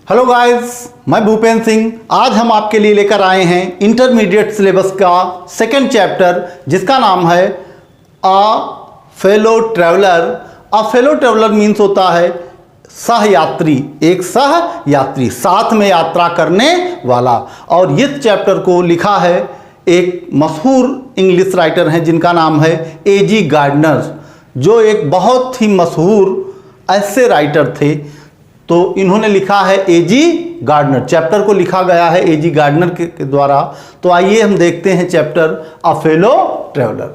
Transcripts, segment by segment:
Hello guys, मैं भूपेंद्र सिंह। आज हम आपके लिए लेकर आए हैं इंटरमीडिएट सिलेबस का सेकंड चैप्टर, जिसका नाम है a fellow traveller. A fellow traveller means होता है सहयात्री, एक सहयात्री, साथ में यात्रा करने वाला। और इस चैप्टर को लिखा है एक मशहूर इंग्लिश राइटर हैं जिनका नाम है ए.जी. गार्डनर, जो एक बहुत ही मशहूर ऐसे राइटर थे। तो इन्होंने लिखा है ए.जी. गार्डनर, चैप्टर को लिखा गया है ए.जी. गार्डनर के द्वारा। तो आइए हम देखते हैं chapter a fellow traveller.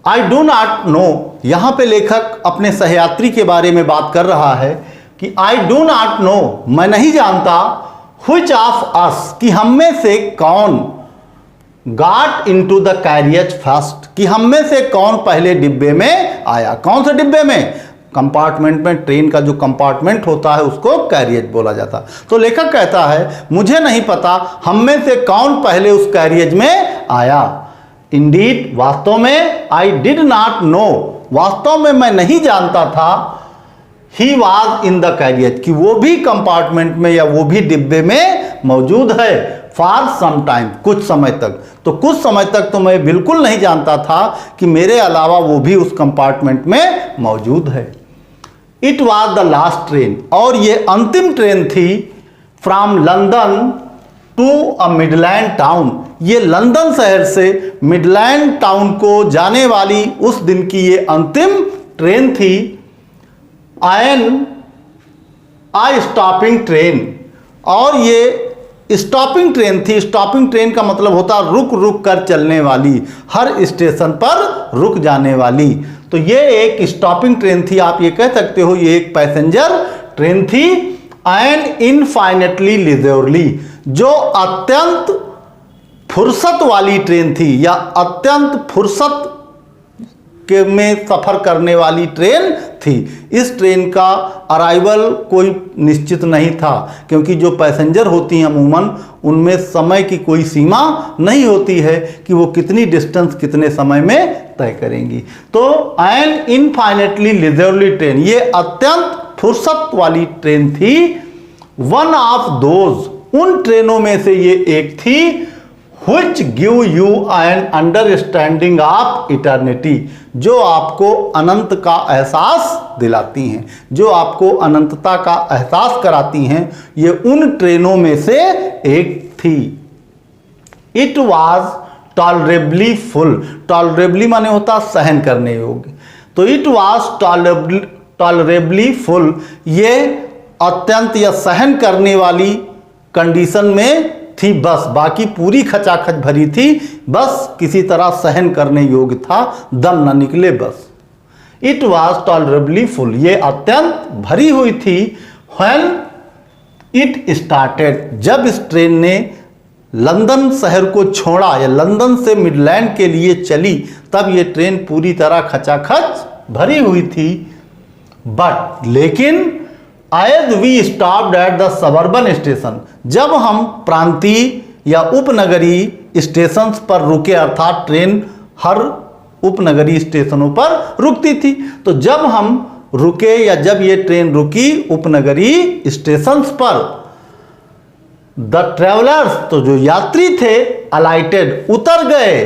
I do not know, यहाँ पे लेखक अपने सहयात्री के बारे में बात कर रहा है कि आई डू नॉट नो, मैं नहीं जानता, व्हिच ऑफ अस, कि हम में से कौन, got into the carriage first, कि हम में से कौन पहले डिब्बे में आया। कौन से डिब्बे में? कंपार्टमेंट में। ट्रेन का जो कंपार्टमेंट होता है उसको कैरियज बोला जाता है। तो लेखक कहता है मुझे नहीं पता हम में से कौन पहले उस कैरियज में आया। इंडीड, वास्तव में, आई डिड नॉट नो, वास्तव में मैं नहीं जानता था, he was in the carriage, कि वो भी कंपार्टमेंट में या वो भी डिब्बे में मौजूद है। फॉर सम टाइम, कुछ समय तक। तो कुछ समय तक तो मैं बिल्कुल नहीं जानता था कि मेरे अलावा वो भी उस कंपार्टमेंट में मौजूद है। It was the last train, और ये अंतिम ट्रेन थी, from London to a Midland town, ये लंदन शहर से मिडलैंड टाउन को जाने वाली उस दिन की ये अंतिम ट्रेन थी। एन आई स्टॉपिंग ट्रेन, और ये स्टॉपिंग ट्रेन थी। स्टॉपिंग ट्रेन का मतलब होता रुक रुक कर चलने वाली, हर स्टेशन पर रुक जाने वाली। तो ये एक स्टॉपिंग ट्रेन थी, आप ये कह सकते हो ये एक पैसेंजर ट्रेन थी। एंड इनफाइनेटली लिजरली, जो अत्यंत फुर्सत वाली ट्रेन थी, या अत्यंत फुर्सत के में सफ़र करने वाली ट्रेन थी। इस ट्रेन का अराइवल कोई निश्चित नहीं था, क्योंकि जो पैसेंजर होती हैं अमूमन उनमें समय की कोई सीमा नहीं होती है कि वो कितनी डिस्टेंस कितने समय में तय करेंगी। तो एन इनफाइनेटली लिजरली ट्रेन, ये अत्यंत फुर्सत वाली ट्रेन थी। वन ऑफ दोज, उन ट्रेनों में से ये एक थी, which give you an understanding of eternity, जो आपको अनंत का एहसास दिलाती हैं, जो आपको अनंतता का एहसास कराती हैं। ये उन ट्रेनों में से एक थी। It was tolerably full, tolerably माने होता सहन करने योग्य। तो it was tolerably full, ये अत्यंत या सहन करने वाली कंडीशन में थी बस, बाकी पूरी खचाखच भरी थी, बस किसी तरह सहन करने योग्य था, दम न निकले बस। इट वॉज टॉलरेबली फुल, ये अत्यंत भरी हुई थी। व्हेन इट स्टार्टेड, जब इस ट्रेन ने लंदन शहर को छोड़ा या लंदन से मिडलैंड के लिए चली, तब ये ट्रेन पूरी तरह खचाखच भरी हुई थी। बट, लेकिन as we stopped at the suburban station, जब हम प्रांतीय या उपनगरीय स्टेशन पर रुके, अर्थात ट्रेन हर उपनगरीय स्टेशनों पर रुकती थी, तो जब हम रुके या जब ये ट्रेन रुकी उपनगरीय स्टेशन पर, द ट्रेवलर्स, तो जो यात्री थे, अलाइटेड, उतर गए,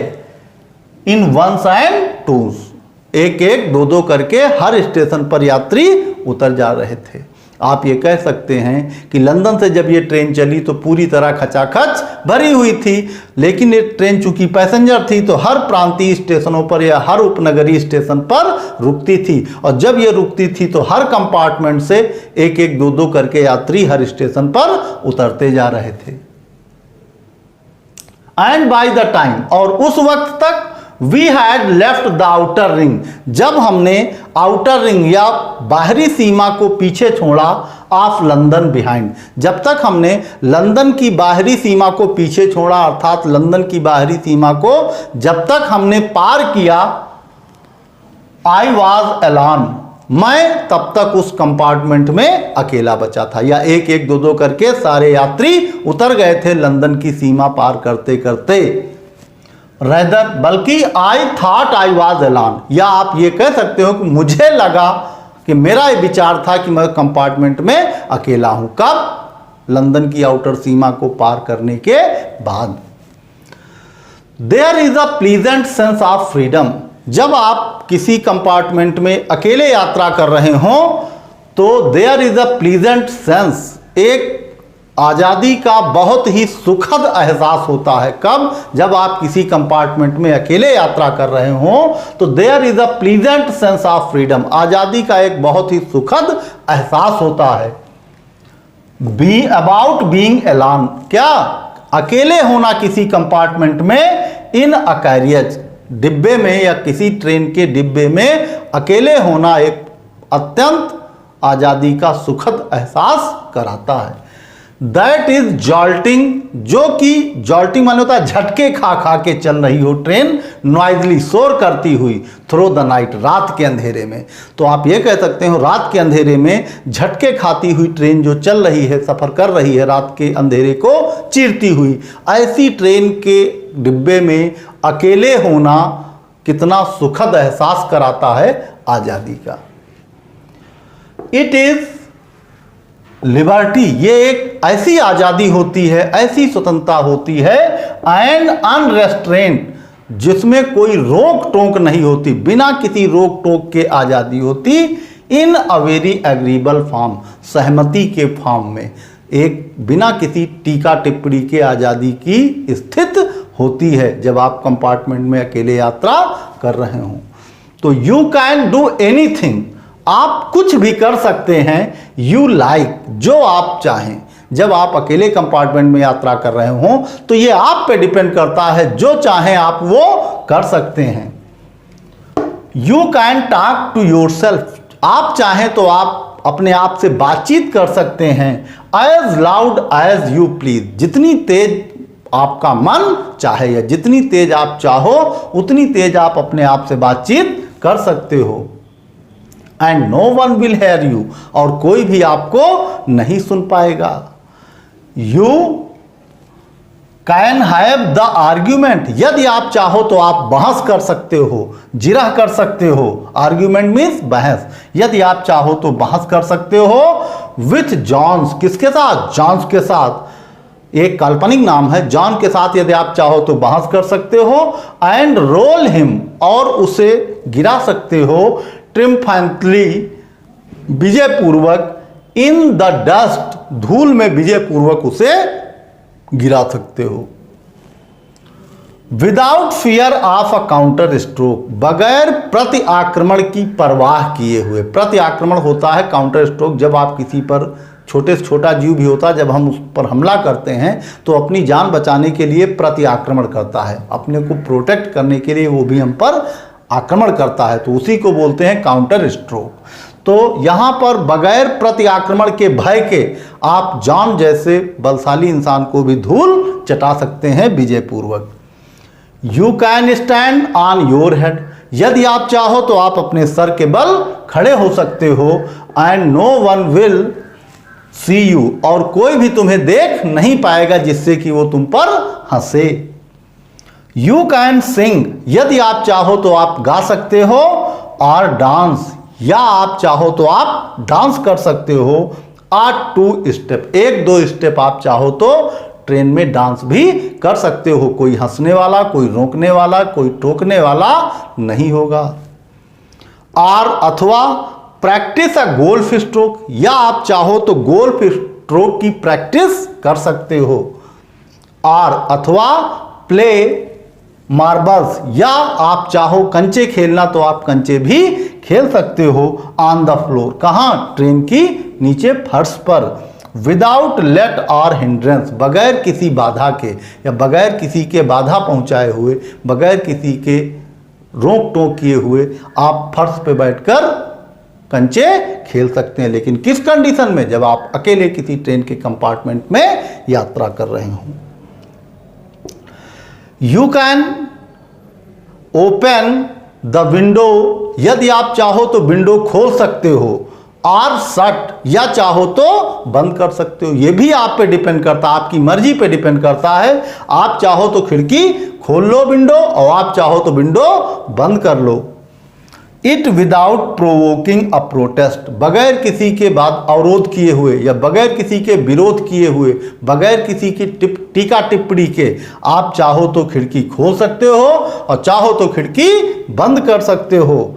इन वंस एंड टूस, एक एक दो दो करके हर स्टेशन पर यात्री उतर जा रहे थे। आप ये कह सकते हैं कि लंदन से जब ये ट्रेन चली तो पूरी तरह खचाखच भरी हुई थी, लेकिन ये ट्रेन चूंकि पैसेंजर थी तो हर प्रांतीय स्टेशनों पर या हर उपनगरीय स्टेशन पर रुकती थी, और जब ये रुकती थी तो हर कंपार्टमेंट से एक एक दो दो करके यात्री हर स्टेशन पर उतरते जा रहे थे। एंड बाय द टाइम, और उस वक्त तक, we had left the outer ring, जब हमने आउटर रिंग या बाहरी सीमा को पीछे छोड़ा, ऑफ लंदन बिहाइंड, जब तक हमने लंदन की बाहरी सीमा को पीछे छोड़ा, अर्थात लंदन की बाहरी सीमा को जब तक हमने पार किया, आई वॉज एलोन, मैं तब तक उस कंपार्टमेंट में अकेला बचा था, या एक एक दो दो करके सारे यात्री उतर गए थे लंदन की सीमा पार करते करते। रेदर, बल्कि I thought I was alone, या आप ये कह सकते हो कि मुझे लगा कि कि मेरा ये विचार था कि मैं कंपार्टमेंट में अकेला हूं। कब? लंदन की आउटर सीमा को पार करने के बाद। There is a pleasant sense of freedom. जब आप किसी कंपार्टमेंट में अकेले यात्रा कर रहे हो तो there is a pleasant sense, एक आज़ादी का बहुत ही सुखद एहसास होता है। कब? जब आप किसी कंपार्टमेंट में अकेले यात्रा कर रहे हो तो there is a pleasant sense of freedom, आज़ादी का एक बहुत ही सुखद एहसास होता है। बी अबाउट बीइंग एलोन, क्या? अकेले होना किसी कंपार्टमेंट में, इन अ कैरियज, डिब्बे में या किसी ट्रेन के डिब्बे में अकेले होना एक अत्यंत आज़ादी का सुखद एहसास कराता है। दैट इज जॉल्टिंग, जो कि जॉल्टिंग माने होता है झटके खा खा के चल रही हो ट्रेन, नॉइजली, शोर करती हुई, थ्रू द नाइट, रात के अंधेरे में। तो आप ये कह सकते हो रात के अंधेरे में झटके खाती हुई ट्रेन जो चल रही है, सफ़र कर रही है रात के अंधेरे को चीरती हुई, ऐसी ट्रेन के डिब्बे में अकेले होना कितना सुखद एहसास कराता है आज़ादी का। इट इज लिबर्टी, ये एक ऐसी आज़ादी होती है, ऐसी स्वतंत्रता होती है, एंड अनरेस्ट्रेंट, जिसमें कोई रोक टोक नहीं होती, बिना किसी रोक टोक के आज़ादी होती, इन अ वेरी एग्रीबल फॉर्म, सहमति के फॉर्म में, एक बिना किसी टीका टिप्पणी के आज़ादी की स्थित होती है जब आप कंपार्टमेंट में अकेले यात्रा कर रहे हो। तो यू कैन डू एनीथिंग, आप कुछ भी कर सकते हैं, यू लाइक, जो आप चाहें। जब आप अकेले कंपार्टमेंट में यात्रा कर रहे हो तो ये आप पे डिपेंड करता है, जो चाहें आप वो कर सकते हैं। You can talk to yourself, आप चाहें तो आप अपने आप से बातचीत कर सकते हैं, as loud as you please, जितनी तेज आपका मन चाहे या जितनी तेज आप चाहो उतनी तेज आप अपने आप से बातचीत कर सकते हो। And no one will hear you, और कोई भी आपको नहीं सुन पाएगा। You can have the argument, यदि आप चाहो तो आप बहस कर सकते हो, जिरह कर सकते हो। आर्ग्यूमेंट मीन्स बहस, यदि आप चाहो तो बहस कर सकते हो। विथ जॉन्स, किसके साथ? जॉन्स के साथ, एक काल्पनिक नाम है, जॉन के साथ यदि आप चाहो तो बहस कर सकते हो। एंड रोल हिम, और उसे गिरा सकते हो, ट्रिम्फेंटली, विजयपूर्वक, इन द डस्ट, धूल में विजयपूर्वक उसे गिरा सकते हो। Without fear of a counter stroke, बगैर प्रति आक्रमण की परवाह किए हुए। प्रति आक्रमण होता है काउंटर स्ट्रोक, जब आप किसी पर, छोटे से छोटा जीव भी होता है, जब हम उस पर हमला करते हैं तो अपनी जान बचाने के लिए प्रति आक्रमण करता है, अपने को प्रोटेक्ट करने के लिए वो भी हम पर आक्रमण करता है, तो उसी को बोलते हैं काउंटर स्ट्रोक। तो यहाँ पर बगैर प्रति आक्रमण के भय के आप जॉन जैसे बलशाली इंसान को भी धूल चटा सकते हैं विजयपूर्वक। You can stand on your head, यदि आप चाहो तो आप अपने सर के बल खड़े हो सकते हो। And no one will see you, और कोई भी तुम्हें देख नहीं पाएगा जिससे कि वो तुम पर हंसे। यू कैन सिंग, यदि आप चाहो तो आप गा सकते हो। और डांस, या आप चाहो तो आप डांस कर सकते हो। 8-2 स्टेप, 1-2 स्टेप आप चाहो तो ट्रेन में डांस भी कर सकते हो, कोई हंसने वाला, कोई रोकने वाला, कोई टोकने वाला नहीं होगा। और अथवा प्रैक्टिस अ गोल्फ स्ट्रोक, या आप चाहो तो गोल्फ स्ट्रोक की प्रैक्टिस कर सकते हो। और अथवा प्ले मार्बल्स, या आप चाहो कंचे खेलना तो आप कंचे भी खेल सकते हो। ऑन द फ्लोर, कहाँ? ट्रेन की नीचे फर्श पर। विदाउट लेट और हिंड्रेंस, बगैर किसी बाधा के या बगैर किसी के बाधा पहुंचाए हुए, बगैर किसी के रोक टोक किए हुए आप फर्श पे बैठकर कंचे खेल सकते हैं, लेकिन किस कंडीशन में? जब आप अकेले किसी ट्रेन के कंपार्टमेंट में यात्रा कर रहे हों। You can open the window, यदि आप चाहो तो विंडो खोल सकते हो। और शट, या चाहो तो बंद कर सकते हो। यह भी आप पे डिपेंड करता है, आपकी मर्जी पे डिपेंड करता है। आप चाहो तो खिड़की खोल लो विंडो, और आप चाहो तो विंडो बंद कर लो। It without provoking a protest, बगैर किसी के बाद अवरोध किए हुए या बगैर किसी के विरोध किए हुए, बगैर किसी की टीका टिप्पणी के आप चाहो तो खिड़की खोल सकते हो और चाहो तो खिड़की बंद कर सकते हो।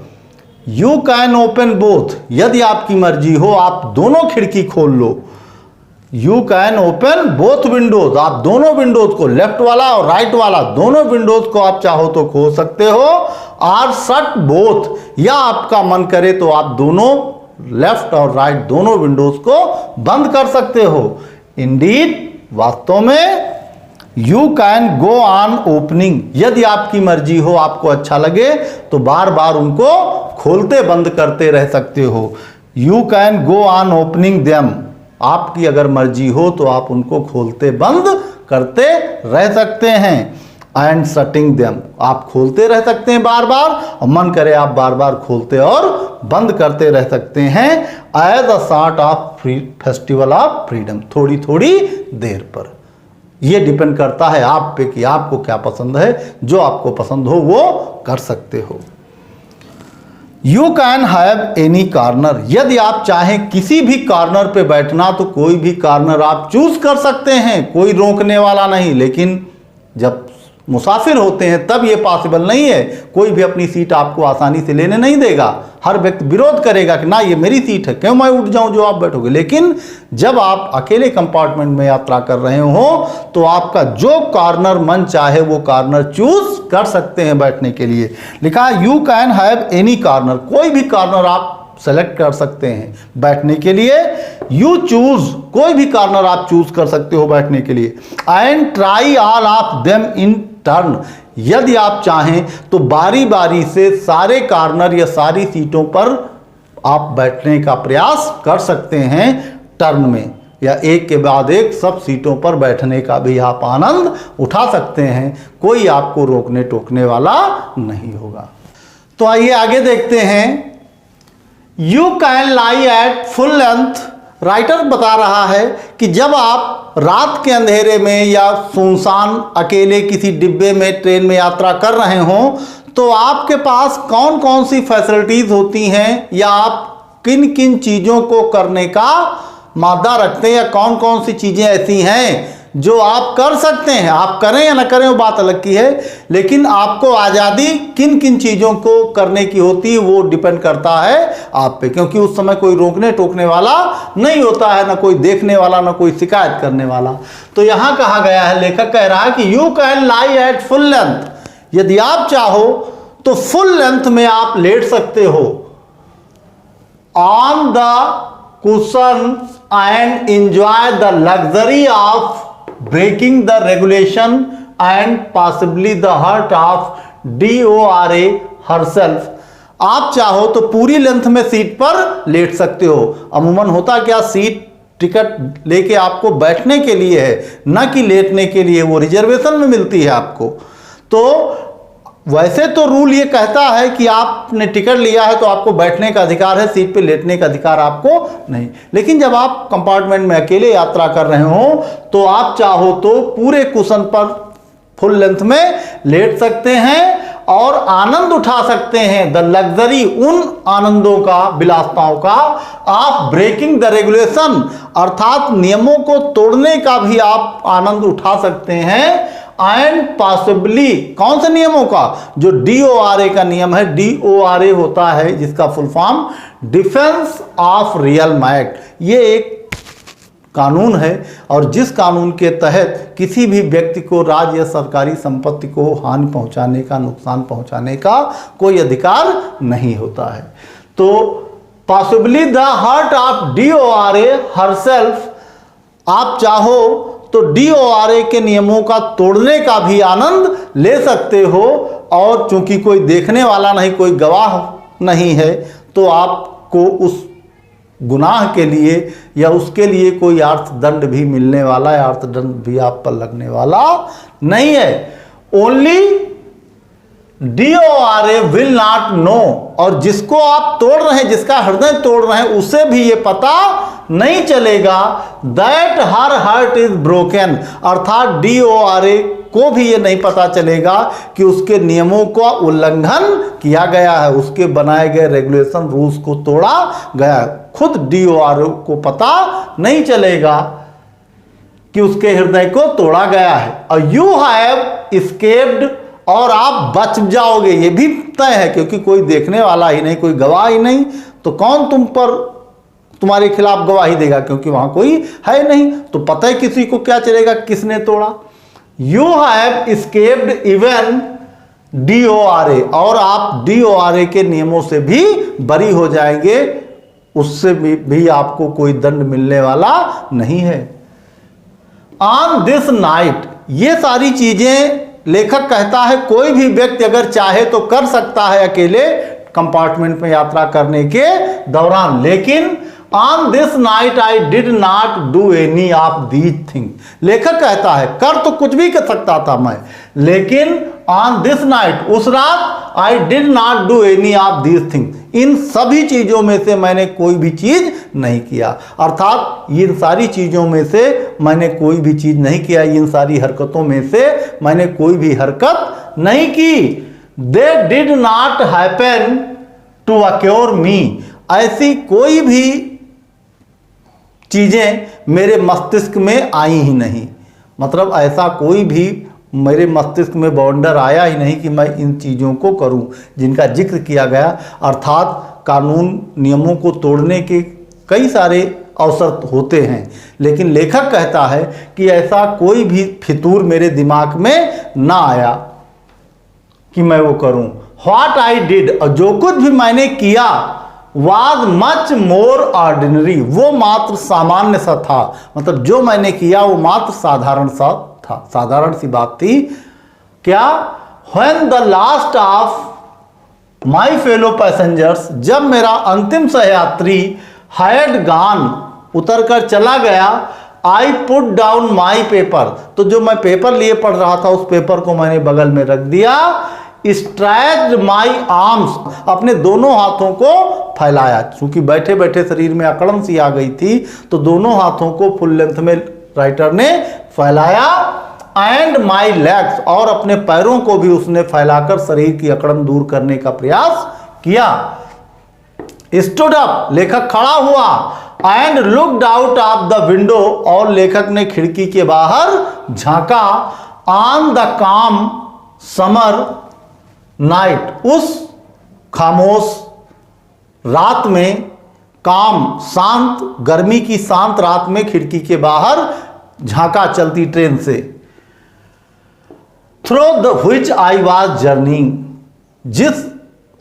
यू कैन ओपन बोथ, यदि आपकी मर्जी हो आप दोनों खिड़की खोल लो। You can open both windows, आप दोनों विंडोज को, लेफ्ट वाला और राइट वाला दोनों विंडोज को आप चाहो तो खोल सकते हो। आर शट बोथ, या आपका मन करे तो आप दोनों लेफ्ट और राइट दोनों विंडोज को बंद कर सकते हो। इंडीड, वास्तव में, you can go on opening, यदि आपकी मर्जी हो, आपको अच्छा लगे तो बार बार उनको खोलते बंद करते रह सकते हो। You can go on opening them, आपकी अगर मर्जी हो तो आप उनको खोलते बंद करते रह सकते हैं। एंड शटिंग देम, आप खोलते रह सकते हैं बार बार और मन करे आप बार बार खोलते और बंद करते रह सकते हैं। As a sort of festival of freedom, थोड़ी थोड़ी देर पर। यह डिपेंड करता है आप पे कि आपको क्या पसंद है, जो आपको पसंद हो वो कर सकते हो। You can have any corner, यदि आप चाहें किसी भी कॉर्नर पे बैठना तो कोई भी कॉर्नर आप चूज कर सकते हैं, कोई रोकने वाला नहीं। लेकिन जब मुसाफिर होते हैं तब ये पॉसिबल नहीं है, कोई भी अपनी सीट आपको आसानी से लेने नहीं देगा। हर व्यक्ति विरोध करेगा कि ना ये मेरी सीट है, क्यों मैं उठ जाऊं जो आप बैठोगे। लेकिन जब आप अकेले कंपार्टमेंट में यात्रा कर रहे हो तो आपका जो कॉर्नर मन चाहे वो कॉर्नर चूज कर सकते हैं बैठने के लिए। लिखा है you can have any corner, कोई भी कॉर्नर आप सेलेक्ट कर सकते हैं बैठने के लिए। यू चूज, कोई भी कॉर्नर आप चूज कर सकते हो बैठने के लिए। And try all of them in turn, यदि आप चाहें तो बारी बारी से सारे कॉर्नर या सारी सीटों पर आप बैठने का प्रयास कर सकते हैं टर्न में, या एक के बाद एक सब सीटों पर बैठने का भी आप आनंद उठा सकते हैं। कोई आपको रोकने टोकने वाला नहीं होगा। तो आइए आगे देखते हैं। You can lie at full length, writer बता रहा है कि जब आप रात के अंधेरे में या सुनसान अकेले किसी डिब्बे में ट्रेन में यात्रा कर रहे हो तो आपके पास कौन कौन सी फैसिलिटीज होती हैं या आप किन किन चीज़ों को करने का मादा रखते हैं, या कौन कौन सी चीज़ें ऐसी हैं जो आप कर सकते हैं। आप करें या ना करें वो बात अलग की है, लेकिन आपको आज़ादी किन किन चीज़ों को करने की होती है वो डिपेंड करता है आप पे, क्योंकि उस समय कोई रोकने टोकने वाला नहीं होता है, ना कोई देखने वाला, ना कोई शिकायत करने वाला। तो यहाँ कहा गया है, लेखक कह रहा है कि you can lie at full length, यदि आप चाहो तो फुल लेंथ में आप लेट सकते हो। On the cushion and enjoy the luxury of breaking the regulation and possibly the hurt of DORA herself, आप चाहो तो पूरी लेंथ में सीट पर लेट सकते हो। अमूमन होता क्या, सीट टिकट लेके आपको बैठने के लिए है, न कि लेटने के लिए, वो रिजर्वेशन में मिलती है आपको। तो वैसे तो रूल ये कहता है कि आपने टिकट लिया है तो आपको बैठने का अधिकार है, सीट पे लेटने का अधिकार आपको नहीं। लेकिन जब आप कंपार्टमेंट में अकेले यात्रा कर रहे हो तो आप चाहो तो पूरे कुशन पर फुल लेंथ में लेट सकते हैं और आनंद उठा सकते हैं, द लग्जरी, उन आनंदों का, विलासताओं का, आप ब्रेकिंग द रेगुलेशन, अर्थात नियमों को तोड़ने का भी आप आनंद उठा सकते हैं। एंड पॉसिबली, कौन से नियमों का, जो DORA का नियम है। DORA होता है जिसका full form defence of realm act, ये एक कानून है और जिस कानून के तहत किसी भी व्यक्ति को राज्य या सरकारी संपत्ति को हानि पहुंचाने का, नुकसान पहुंचाने का कोई अधिकार नहीं होता है। तो possibly the hurt of DORA herself, आप चाहो तो DORA के नियमों का तोड़ने का भी आनंद ले सकते हो, और चूंकि कोई देखने वाला नहीं, कोई गवाह नहीं है, तो आपको उस गुनाह के लिए या उसके लिए कोई अर्थदंड भी मिलने वाला है, अर्थदंड भी आप पर लगने वाला नहीं है। Only DORA will not know, और जिसको आप तोड़ रहे हैं, जिसका हृदय तोड़ रहे हैं, उसे भी ये पता नहीं चलेगा that her heart is broken, अर्थात DORA को भी ये नहीं पता चलेगा कि उसके नियमों का उल्लंघन किया गया है, उसके बनाए गए रेगुलेशन रूल्स को तोड़ा गया है। खुद DORA को पता नहीं चलेगा कि उसके हृदय को तोड़ा गया है। और यू हैव एस्केप्ड, और आप बच जाओगे, ये भी तय है, क्योंकि कोई देखने वाला ही नहीं, कोई गवाह ही नहीं, तो कौन तुम्हारे खिलाफ गवाही देगा, क्योंकि वहां कोई है नहीं, तो पता है किसी को क्या चलेगा किसने तोड़ा। You have escaped even DORA, और आप DORA के नियमों से भी बरी हो जाएंगे, उससे भी आपको कोई दंड मिलने वाला नहीं है। ऑन दिस नाइट, ये सारी चीजें लेखक कहता है कोई भी व्यक्ति अगर चाहे तो कर सकता है अकेले कंपार्टमेंट में यात्रा करने के दौरान, लेकिन on this night I did not do any of these thing. लेखक कहता है कर तो कुछ भी कर सकता था मैं, लेकिन ऑन दिस नाइट, उस रात, I did not do any of these thing, इन सभी चीजों में से मैंने कोई भी चीज नहीं किया, अर्थात इन सारी चीजों में से मैंने कोई भी चीज नहीं किया, इन सारी हरकतों में से मैंने कोई भी हरकत नहीं की। They did not happen to occur me, ऐसी कोई भी चीजें मेरे मस्तिष्क में आई ही नहीं, मतलब ऐसा कोई भी मेरे मस्तिष्क में बाउंडर आया ही नहीं कि मैं इन चीज़ों को करूं जिनका जिक्र किया गया, अर्थात कानून नियमों को तोड़ने के कई सारे अवसर होते हैं, लेकिन लेखक कहता है कि ऐसा कोई भी फितूर मेरे दिमाग में ना आया कि मैं वो करूं। व्हाट आई डिड, और जो कुछ भी मैंने किया, वाज मच मोर ऑर्डिनरी, वो मात्र सामान्य सा था, मतलब जो मैंने किया वो मात्र साधारण सा था, साधारण सी बात थी। क्या? When the last of my fellow passengers, जब मेरा अंतिम सहयात्री हैड गॉन, उतर कर चला गया, I put down my paper, तो जो मैं पेपर लिए पढ़ रहा था उस पेपर को मैंने बगल में रख दिया। स्ट्रेच्ड माई आर्म्स, अपने दोनों हाथों को फैलाया, क्योंकि बैठे बैठे शरीर में अकड़न सी आ गई थी, तो दोनों हाथों को फुल लेंथ में राइटर ने फैलाया। एंड माई लेग्स, और अपने पैरों को भी उसने फैलाकर शरीर की अकड़न दूर करने का प्रयास किया। स्टूड अप, लेखक खड़ा हुआ। And looked out of the window, और लेखक ने खिड़की के बाहर झांका। ऑन द काम समर नाइट, उस खामोश रात में, काम शांत, गर्मी की शांत रात में खिड़की के बाहर झांका चलती ट्रेन से। Through the which I was journeying, जिस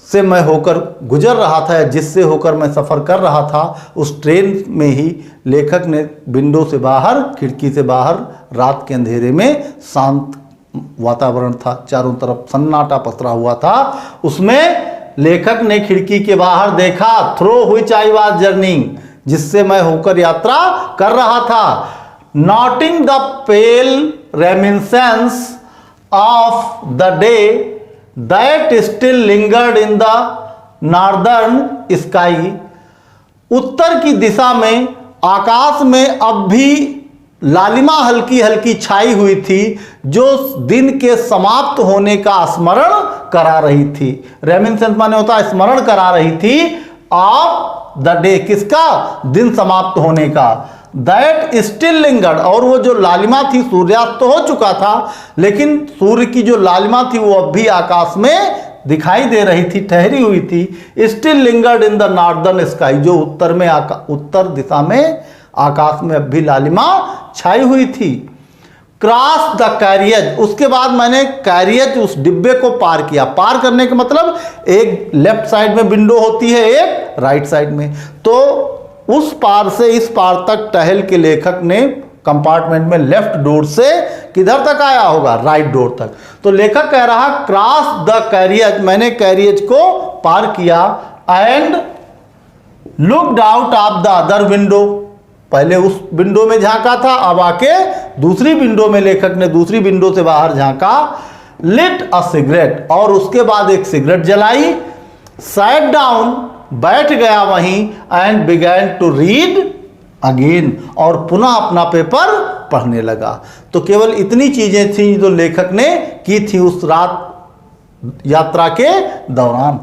से मैं होकर गुजर रहा था, जिससे होकर मैं सफ़र कर रहा था, उस ट्रेन में ही लेखक ने विंडो से बाहर, खिड़की से बाहर, रात के अंधेरे में, शांत वातावरण था, चारों तरफ सन्नाटा पसरा हुआ था, उसमें लेखक ने खिड़की के बाहर देखा। Through which I was journeying, जिससे मैं होकर यात्रा कर रहा था। Noting the pale reminiscence of the day that still lingered in the northern sky, उत्तर की दिशा में आकाश में अब भी लालिमा हल्की हल्की छाई हुई थी, जो दिन के समाप्त होने का स्मरण करा रही थी। रेमिनिसेंस माने होता है स्मरण करा रही थी ऑफ द डे, किसका? दिन समाप्त होने का। दैट स्टिल लिंगर्ड, और वो जो लालिमा थी, सूर्यास्त तो हो चुका था, लेकिन सूर्य की जो लालिमा थी वो अब भी आकाश में दिखाई दे रही थी, ठहरी हुई थी। Still lingered in the northern sky, जो उत्तर में उत्तर दिशा में आकाश में अब भी लालिमा छाई हुई थी। क्रॉस द कैरियज, उसके बाद मैंने कैरियज, उस डिब्बे को पार किया। पार करने का मतलब एक लेफ्ट साइड में विंडो होती है, एक राइट साइड में, तो उस पार से इस पार तक टहल के लेखक ने कंपार्टमेंट में लेफ्ट डोर से किधर तक आया होगा? राइट डोर तक। तो लेखक कह रहा क्रॉस द कैरियज, मैंने कैरियज को पार किया। And looked out of the other window, पहले उस विंडो में झांका था, अब आके दूसरी विंडो में लेखक ने दूसरी विंडो से बाहर झांका। लिट अ सिगरेट, और उसके बाद एक सिगरेट जलाई, सैट डाउन, बैठ गया वहीं, and began to read again, और पुनः अपना पेपर पढ़ने लगा। तो केवल इतनी चीजें थी जो लेखक ने की थी उस रात यात्रा के दौरान।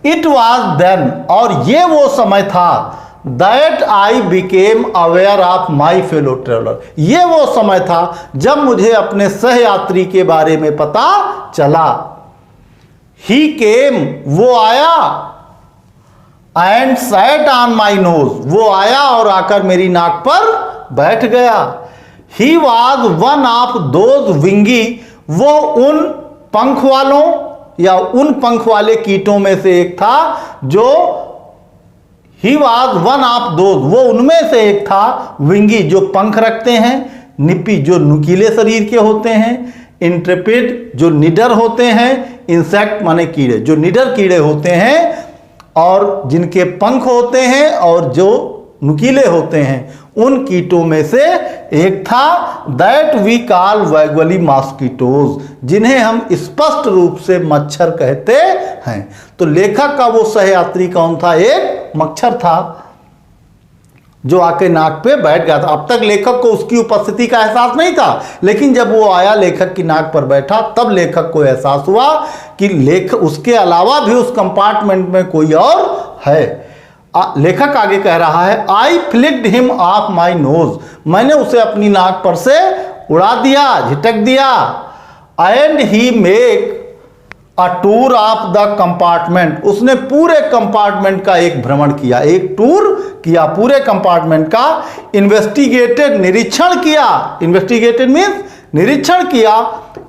इट वॉज देन, और ये वो समय था, that I became aware of my fellow traveller, ये वो समय था जब मुझे अपने सहयात्री के बारे में पता चला। ही केम, वो आया, and sat on my nose, वो आया और आकर मेरी नाक पर बैठ गया। He was one of those wingy, वो उन पंख वालों या उन पंख वाले कीटों में से एक था जो, ही वॉज वन ऑफ दोज, वो उनमें से एक था, विंगी जो पंख रखते हैं, निपी जो नुकीले शरीर के होते हैं, इंट्रेपिड जो निडर होते हैं, इंसेक्ट माने कीड़े जो निडर कीड़े होते हैं और जिनके पंख होते हैं और जो नुकीले होते हैं, उन कीटों में से एक था, दैट वी कॉल वैगुअली मॉस्किटोज, जिन्हें हम स्पष्ट रूप से मच्छर कहते हैं। तो लेखक का वो सहयात्री कौन था? एक मच्छर था जो आके नाक पे बैठ गया था। अब तक लेखक को उसकी उपस्थिति का एहसास नहीं था, लेकिन जब वो आया लेखक की नाक पर बैठा तब लेखक को एहसास हुआ कि उसके अलावा भी उस कंपार्टमेंट में कोई और है। लेखक आगे कह रहा है, I flicked him off my nose, मैंने उसे अपनी नाक पर से उड़ा दिया, झिटक दिया। And he make a tour of the compartment, उसने पूरे कंपार्टमेंट का एक भ्रमण किया, एक टूर किया पूरे कंपार्टमेंट का। इन्वेस्टिगेटेड, निरीक्षण किया, इन्वेस्टिगेटेड मीन्स निरीक्षण किया।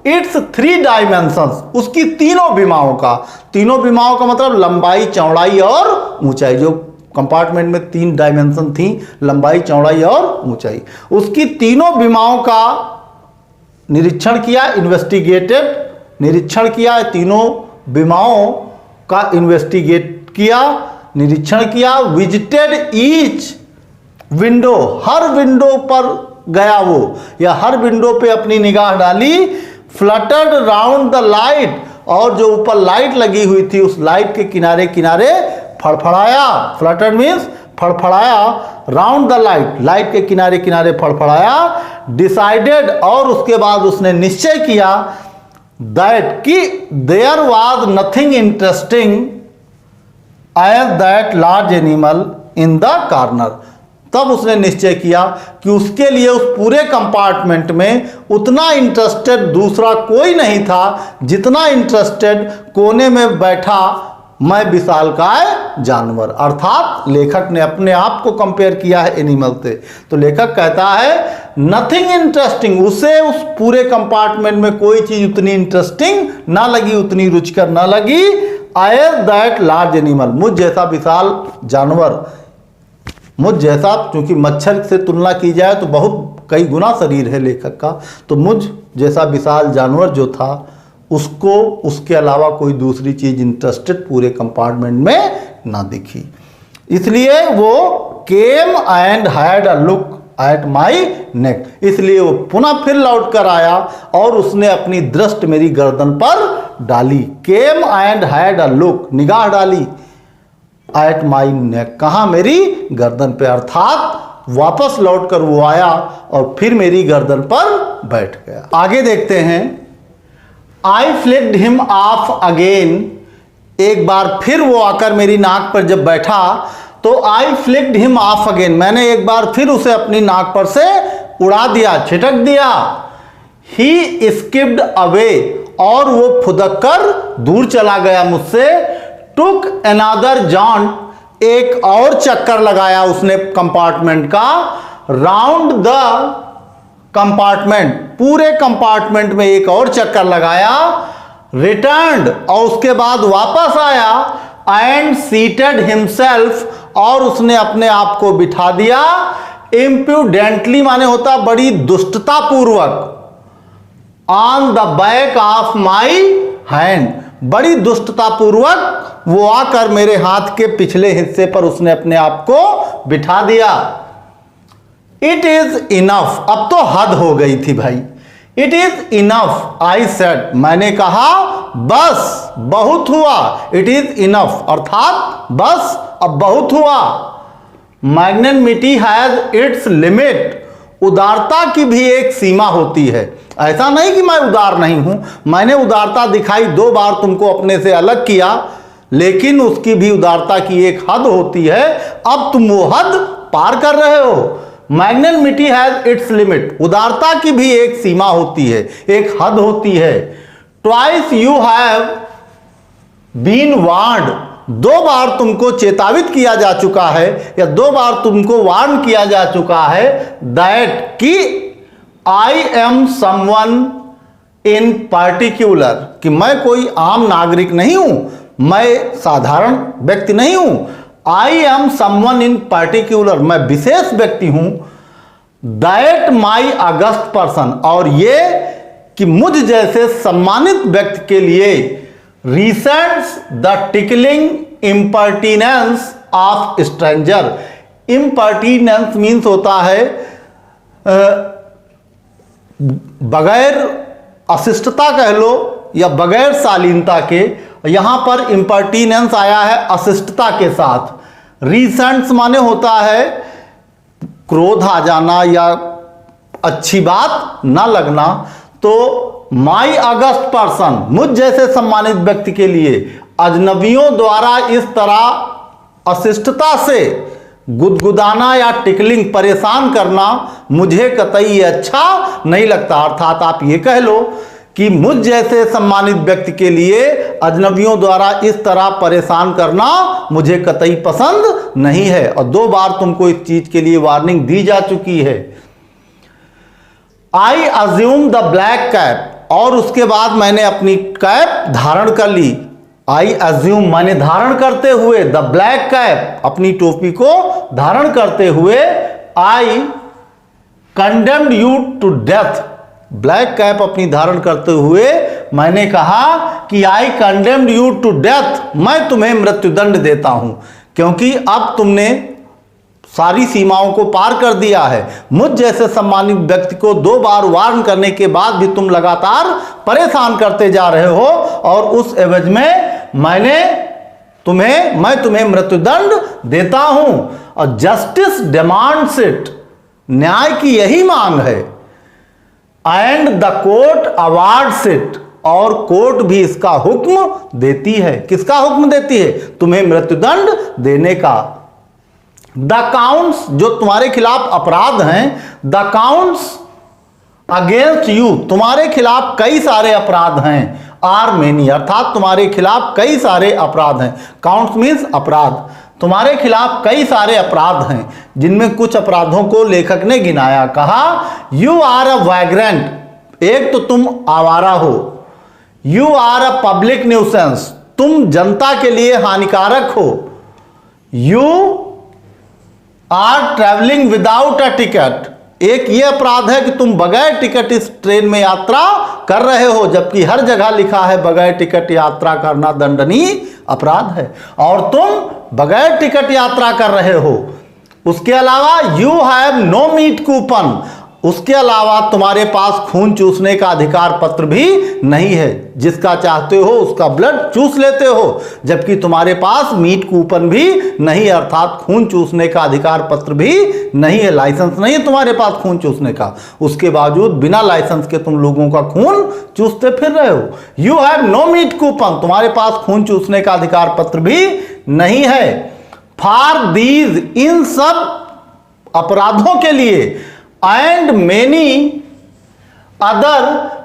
इट्स 3 डायमेंशंस, उसकी तीनों विमाओं का, तीनों विमाओं का मतलब लंबाई, चौड़ाई और ऊंचाई। जो कंपार्टमेंट में 3 डायमेंशन थी, लंबाई, चौड़ाई और ऊंचाई, उसकी तीनों विमाओं का निरीक्षण किया। इन्वेस्टिगेटेड, निरीक्षण किया, तीनों विमाओं का इन्वेस्टिगेट किया, निरीक्षण किया। विजिटेड ईच विंडो, हर विंडो पर गया वो, या हर विंडो पे अपनी निगाह डाली। फ्लटर्ड राउंड द लाइट, और जो ऊपर लाइट लगी हुई थी उस लाइट के किनारे किनारे फड़फड़ाया। फ्लटर्ड मीन्स फड़फड़ाया, राउंड द लाइट, लाइट के किनारे किनारे फड़फड़ाया। डिसाइडेड, और उसके बाद उसने निश्चय किया, दैट कि there was nothing interesting as that large animal in the corner, तब उसने निश्चय किया कि उसके लिए उस पूरे कंपार्टमेंट में उतना इंटरेस्टेड दूसरा कोई नहीं था जितना इंटरेस्टेड कोने में बैठा मैं विशालकाय जानवर। अर्थात लेखक ने अपने आप को कंपेयर किया है एनिमल से। तो लेखक कहता है नथिंग इंटरेस्टिंग, उसे उस पूरे कंपार्टमेंट में कोई चीज उतनी इंटरेस्टिंग ना लगी, उतनी रुचिकर ना लगी। एज दैट लार्ज एनिमल, मुझ जैसा विशाल जानवर, मुझ जैसा, क्योंकि मच्छर से तुलना की जाए तो बहुत कई गुना शरीर है लेखक का, तो मुझ जैसा विशाल जानवर जो था उसको उसके अलावा कोई दूसरी चीज इंटरेस्टेड पूरे कंपार्टमेंट में ना दिखी। इसलिए वो came and had a look at my neck, इसलिए वो पुनः फिर लौट कर आया और उसने अपनी दृष्टि मेरी गर्दन पर डाली। केम एंड हैड अ लुक, निगाह डाली, एट माई नेक, कहाँ? मेरी गर्दन पे। अर्थात वापस लौट कर वो आया और फिर मेरी गर्दन पर बैठ गया। आगे देखते हैं, आई फ्लिक्ड हिम ऑफ अगेन, एक बार फिर वो आकर मेरी नाक पर जब बैठा तो आई फ्लिक्ड हिम ऑफ अगेन, मैंने एक बार फिर उसे अपनी नाक पर से उड़ा दिया, छिटक दिया। ही स्किप्ड अवे, और वो फुदक कर दूर चला गया मुझसे। टुक अनदर जॉन्ट, एक और चक्कर लगाया उसने कंपार्टमेंट का। राउंड द कंपार्टमेंट, पूरे कंपार्टमेंट में एक और चक्कर लगाया। रिटर्न्ड, और उसके बाद वापस आया। एंड सीटेड हिमसेल्फ, और उसने अपने आप को बिठा दिया। इम्प्रूडेंटली माने होता बड़ी दुष्टता पूर्वक। On the back of my hand, बड़ी दुष्टता पूर्वक वो आकर मेरे हाथ के पिछले हिस्से पर उसने अपने आप को बिठा दिया। इट इज इनफ, अब तो हद हो गई थी भाई। It is enough I said, मैंने कहा बस बहुत हुआ। इट इज इनफ अर्थात बस अब बहुत हुआ। मैग्नेनिमिटी हैज इट्स लिमिट, उदारता की भी एक सीमा होती है। ऐसा नहीं कि मैं उदार नहीं हूं, मैंने उदारता दिखाई, 2 बार तुमको अपने से अलग किया, लेकिन उसकी भी उदारता की एक हद होती है। अब तुम वो हद पार कर रहे हो। मैग्नेनिमिटी हैज इट्स लिमिट, उदारता की भी एक सीमा होती है, एक हद होती है। Twice you have been warned, 2 बार तुमको चेतावित किया जा चुका है, या 2 बार तुमको वार्न किया जा चुका है, दैट कि I am someone in particular, कि मैं कोई आम नागरिक नहीं हूं, मैं साधारण व्यक्ति नहीं हूं। I am someone in particular, मैं विशेष व्यक्ति हूं। दैट माई अगस्ट पर्सन, और ये कि मुझ जैसे सम्मानित व्यक्ति के लिए resents the tickling impertinence of stranger. Impertinence means होता है बगैर अशिष्टता कह लो या बगैर शालीनता के। यहां पर इम्पर्टिनेंस आया है अशिष्टता के साथ। रिसेंट्स माने होता है क्रोध आ जाना या अच्छी बात ना लगना। तो माई अगस्ट पर्सन, मुझ जैसे सम्मानित व्यक्ति के लिए अजनबियों द्वारा इस तरह अशिष्टता से गुदगुदाना या टिकलिंग परेशान करना मुझे कतई अच्छा नहीं लगता। अर्थात आप ये कह लो कि मुझ जैसे सम्मानित व्यक्ति के लिए अजनबियों द्वारा इस तरह परेशान करना मुझे कतई पसंद नहीं है। और 2 बार तुमको इस चीज के लिए वार्निंग दी जा चुकी है। I assume the black cap, और उसके बाद मैंने अपनी कैप धारण कर ली। आई अज्यूम मैंने धारण करते हुए, द ब्लैक कैप अपनी टोपी को धारण करते हुए, I condemned you to death, black cap अपनी धारण करते हुए मैंने कहा कि I condemned you to death, मैं तुम्हें मृत्युदंड देता हूं, क्योंकि अब तुमने सारी सीमाओं को पार कर दिया है। मुझ जैसे सम्मानित व्यक्ति को 2 बार वार्न करने के बाद भी तुम लगातार परेशान करते जा रहे हो, और उस एवज में मैं तुम्हें मृत्युदंड देता हूं। और जस्टिस डिमांड्स इट, न्याय की यही मांग है। And the court awards it, और कोर्ट भी इसका हुक्म देती है। किसका हुक्म देती है? तुम्हें मृत्युदंड देने का। द काउंट्स, जो तुम्हारे खिलाफ अपराध हैं, द काउंट्स अगेंस्ट यू, तुम्हारे खिलाफ कई सारे अपराध हैं, आर मेनी, अर्थात तुम्हारे खिलाफ कई सारे अपराध हैं। काउंट्स मीन्स अपराध, तुम्हारे खिलाफ कई सारे अपराध हैं, जिनमें कुछ अपराधों को लेखक ने गिनाया। कहा यू आर अ वैग्रेंट, एक तो तुम आवारा हो। You are a public nuisance, तुम जनता के लिए हानिकारक हो। You are travelling without a ticket, एक ये अपराध है कि तुम बगैर टिकट इस ट्रेन में यात्रा कर रहे हो, जबकि हर जगह लिखा है बगैर टिकट यात्रा करना दंडनीय अपराध है, और तुम बगैर टिकट यात्रा कर रहे हो। उसके अलावा you have no meat coupon, उसके अलावा तुम्हारे पास खून चूसने का अधिकार पत्र भी नहीं है। जिसका चाहते हो उसका ब्लड चूस लेते हो, जबकि तुम्हारे पास मीट कूपन भी नहीं, अर्थात खून चूसने का अधिकार पत्र भी नहीं है। लाइसेंस नहीं है तुम्हारे पास खून चूसने का, उसके बावजूद बिना लाइसेंस के तुम लोगों का खून चूसते फिर रहे हो। You have no meat coupon, तुम्हारे पास खून चूसने का अधिकार पत्र भी नहीं है। फॉर दीज, इन सब अपराधों के लिए, एंड मेनी अदर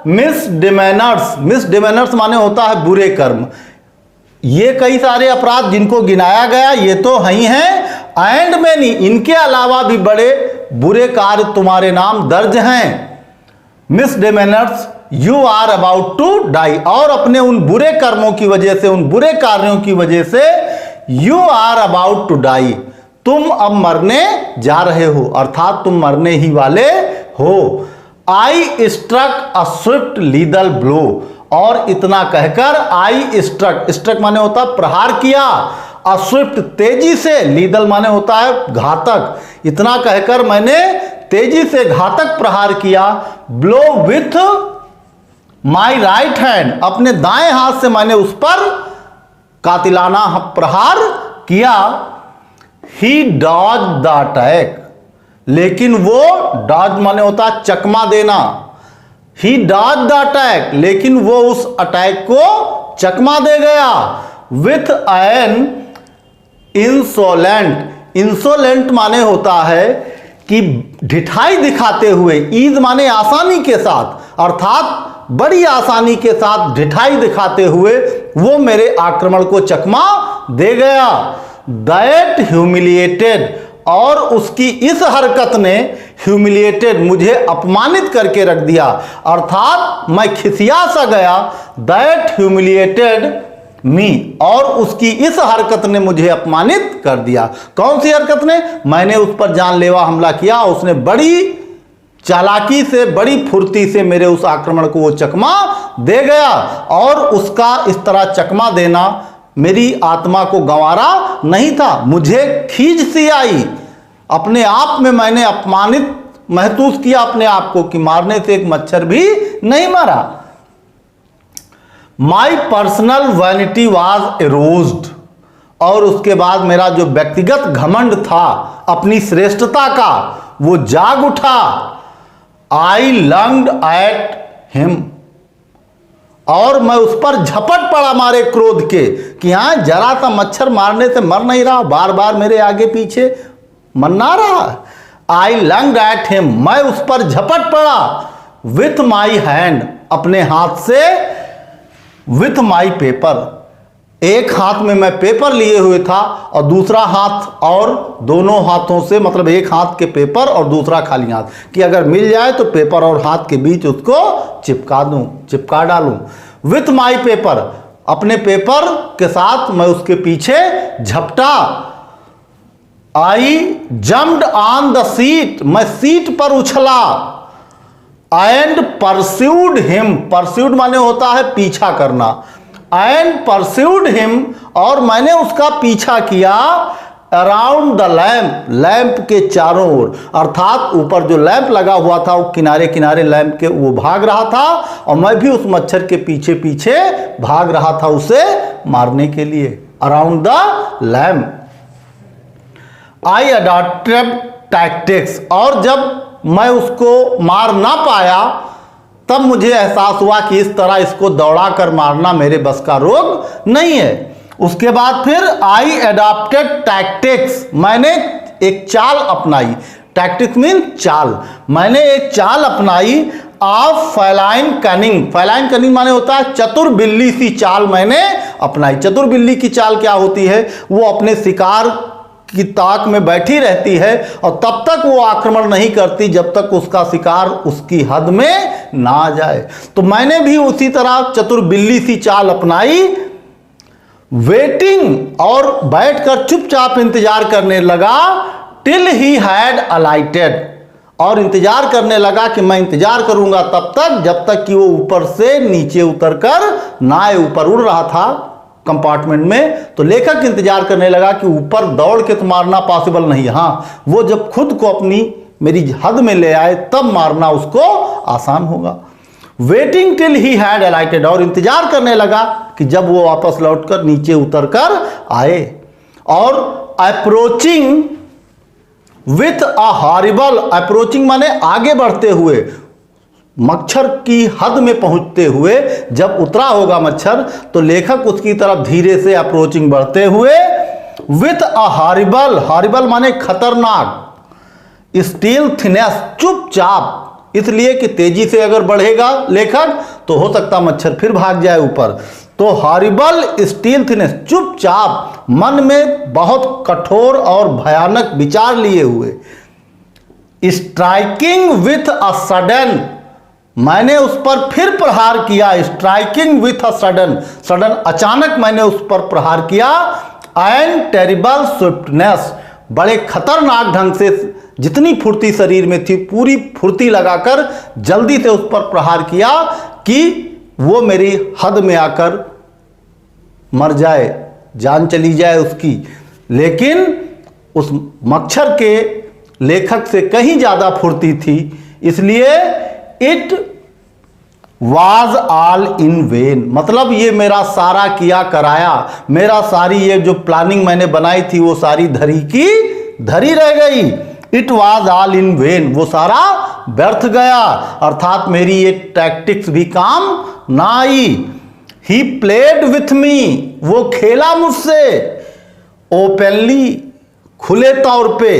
मिसडिमेनर्स, मिसडिमेनर्स माने होता है बुरे कर्म, ये कई सारे अपराध जिनको गिनाया गया ये तो ही हैं। एंड मेनी, इनके अलावा भी बड़े बुरे कार्य तुम्हारे नाम दर्ज हैं। Misdemeanours, you are about to die, और अपने उन बुरे कर्मों की वजह से, उन बुरे कार्यों की वजह से you are about to die, तुम अब मरने जा रहे हो, अर्थात तुम मरने ही वाले हो। I struck a swift lethal blow, और इतना कहकर आई स्ट्रक, स्ट्रक माने होता है प्रहार किया, अस्विफ्ट तेजी से, लीदल माने होता है घातक, इतना कहकर मैंने तेजी से घातक प्रहार किया। Blow with my right hand, अपने दाएं हाथ से मैंने उस पर कातिलाना प्रहार किया। ही डॉज द अटैक, लेकिन वो डॉज माने होता है चकमा देना। ही डॉज द अटैक, लेकिन वो उस अटैक को चकमा दे गया। विथ एन इंसोलेंट, इंसोलेंट माने होता है कि ढिठाई दिखाते हुए, ईद माने आसानी के साथ, अर्थात बड़ी आसानी के साथ ढिठाई दिखाते हुए वो मेरे आक्रमण को चकमा दे गया। दैट ह्यूमिलिएटेड, और उसकी इस हरकत ने ह्यूमिलिएटेड, मुझे अपमानित करके रख दिया, अर्थात मैं खिसिया सा गया। दैट ह्यूमिलिएटेड मी, और उसकी इस हरकत ने मुझे अपमानित कर दिया। कौन सी हरकत ने? मैंने उस पर जानलेवा हमला किया, उसने बड़ी चालाकी से, बड़ी फुर्ती से मेरे उस आक्रमण को वो चकमा दे गया। और उसका इस तरह चकमा देना मेरी आत्मा को गंवारा नहीं था, मुझे खींच सी आई। अपने आप में मैंने अपमानित महसूस किया अपने आप को कि मारने से एक मच्छर भी नहीं मरा। माई पर्सनल वैनिटी वॉज एरोज्ड, और उसके बाद मेरा जो व्यक्तिगत घमंड था अपनी श्रेष्ठता का, वो जाग उठा। आई लंग्ड एट हिम, और मैं उस पर झपट पड़ा मारे क्रोध के कि हाँ, जरा सा मच्छर मारने से मर नहीं रहा, बार बार मेरे आगे पीछे मरना रहा। आई लंग्ड एट हिम, मैं उस पर झपट पड़ा। विथ माई हैंड, अपने हाथ से। विथ माई पेपर, एक हाथ में मैं पेपर लिए हुए था और दूसरा हाथ, और दोनों हाथों से, मतलब एक हाथ के पेपर और दूसरा खाली हाथ, कि अगर मिल जाए तो पेपर और हाथ के बीच उसको चिपका डालूं। विथ माई पेपर, अपने पेपर के साथ मैं उसके पीछे झपटा। आई जम्प्ड ऑन द सीट, मैं सीट पर उछला। एंड परस्यूड हिम, परस्यूड माने होता है पीछा करना। एंड परस्यूड हिम, और मैंने उसका पीछा किया। अराउंड द लैंप, लैंप के चारों ओर, अर्थात ऊपर जो लैंप लगा हुआ था वो किनारे किनारे लैंप के वो भाग रहा था, और मैं भी उस मच्छर के पीछे पीछे भाग रहा था उसे मारने के लिए। Around the lamp. I adopted tactics, और जब मैं उसको मार ना पाया तब मुझे एहसास हुआ कि इस तरह इसको दौड़ा कर मारना मेरे बस का रोग नहीं है। उसके बाद फिर आई एडॉप्टेड टैक्टिक्स, मैंने एक चाल अपनाई। टैक्टिक्स मीन चाल, मैंने एक चाल अपनाई। Of feline cunning, feline cunning माने होता है चतुर बिल्ली सी चाल मैंने अपनाई। चतुर बिल्ली की चाल क्या होती है? वो अपने शिकार की ताक में बैठी रहती है और तब तक वो आक्रमण नहीं करती जब तक उसका शिकार उसकी हद में ना आ जाए। तो मैंने भी उसी तरह चतुर बिल्ली सी चाल अपनाई। वेटिंग, और बैठकर चुपचाप इंतजार करने लगा। टिल ही हैड अलाइटेड, और इंतजार करने लगा कि मैं इंतजार करूंगा तब तक जब तक कि वो ऊपर से नीचे उतरकर ना आए। ऊपर उड़ रहा था कंपार्टमेंट में, तो लेखक इंतजार करने लगा कि ऊपर दौड़ के तो मारना पॉसिबल नहीं है, हाँ वो जब खुद को अपनी मेरी हद में ले आए तब मारना उसको आसान होगा। वेटिंग टिल ही हैड अलाइटेड, और इंतजार करने लगा कि जब वो वापस लौटकर नीचे उतरकर आए। और approaching with a horrible, approaching माने आगे बढ़ते हुए, मच्छर की हद में पहुंचते हुए जब उतरा होगा मच्छर तो लेखक उसकी तरफ धीरे से अप्रोचिंग बढ़ते हुए। विथ अ हॉरिबल, हॉरिबल माने खतरनाक। स्टील्थनेस, चुपचाप, इसलिए कि तेजी से अगर बढ़ेगा लेखक तो हो सकता मच्छर फिर भाग जाए ऊपर। तो हॉरिबल स्टील्थनेस, चुपचाप, मन में बहुत कठोर और भयानक विचार लिए हुए। स्ट्राइकिंग विथ अ सडन, मैंने उस पर फिर प्रहार किया। Striking with a sudden, sudden अचानक मैंने उस पर प्रहार किया। एंड टेरिबल स्विफ्टनेस, बड़े खतरनाक ढंग से, जितनी फुर्ती शरीर में थी पूरी फुर्ती लगाकर जल्दी से उस पर प्रहार किया कि वो मेरी हद में आकर मर जाए, जान चली जाए उसकी। लेकिन उस मच्छर के लेखक से कहीं ज़्यादा फुर्ती थी, इसलिए it was all in when, मतलब ये मेरा सारा किया कराया, मेरा सारी ये जो प्लानिंग मैंने बनाई थी वो सारी धरी की धरी रह गई। It was all in when, वो सारा व्यर्थ गया, अर्थात मेरी ये टैक्टिक्स भी काम ना आई। ही प्लेड विथ मी, वो खेला मुझसे, ओपनली, खुले तौर पे,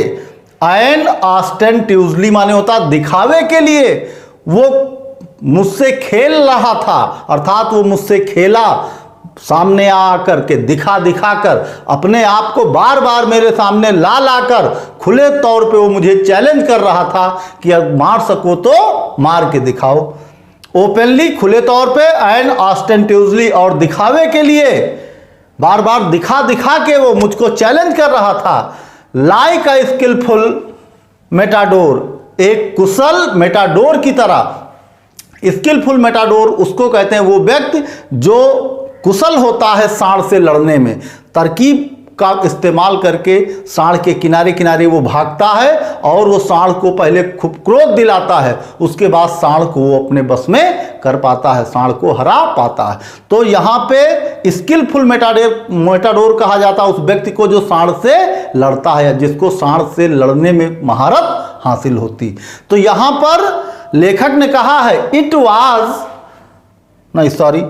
एंड ऑस्टेंटिवसली माने होता दिखावे के लिए, वो मुझसे खेल रहा था, अर्थात वो मुझसे खेला, सामने आकर के दिखा दिखा कर, अपने आप को बार बार मेरे सामने ला ला कर खुले तौर पे वो मुझे चैलेंज कर रहा था कि अब मार सको तो मार के दिखाओ। ओपनली, खुले तौर पे, एंड ऑस्टेंटिवसली, और दिखावे के लिए, बार बार दिखा दिखा के वो मुझको चैलेंज कर रहा था। लाइक अ स्किलफुल मेटाडोर, एक कुशल मेटाडोर की तरह। स्किलफुल मेटाडोर उसको कहते हैं वो व्यक्ति जो कुशल होता है सांड से लड़ने में, तरकीब का इस्तेमाल करके सांड के किनारे किनारे वो भागता है और वो सांड को पहले खूब क्रोध दिलाता है, उसके बाद सांड को वो अपने बस में कर पाता है, सांड को हरा पाता है। तो यहाँ पे स्किलफुल मेटाडोर कहा जाता है उस व्यक्ति को जो सांड से लड़ता है, जिसको सांड से लड़ने में महारत हासिल होती। तो यहाँ पर लेखक ने कहा है इट वाज, नहीं sorry,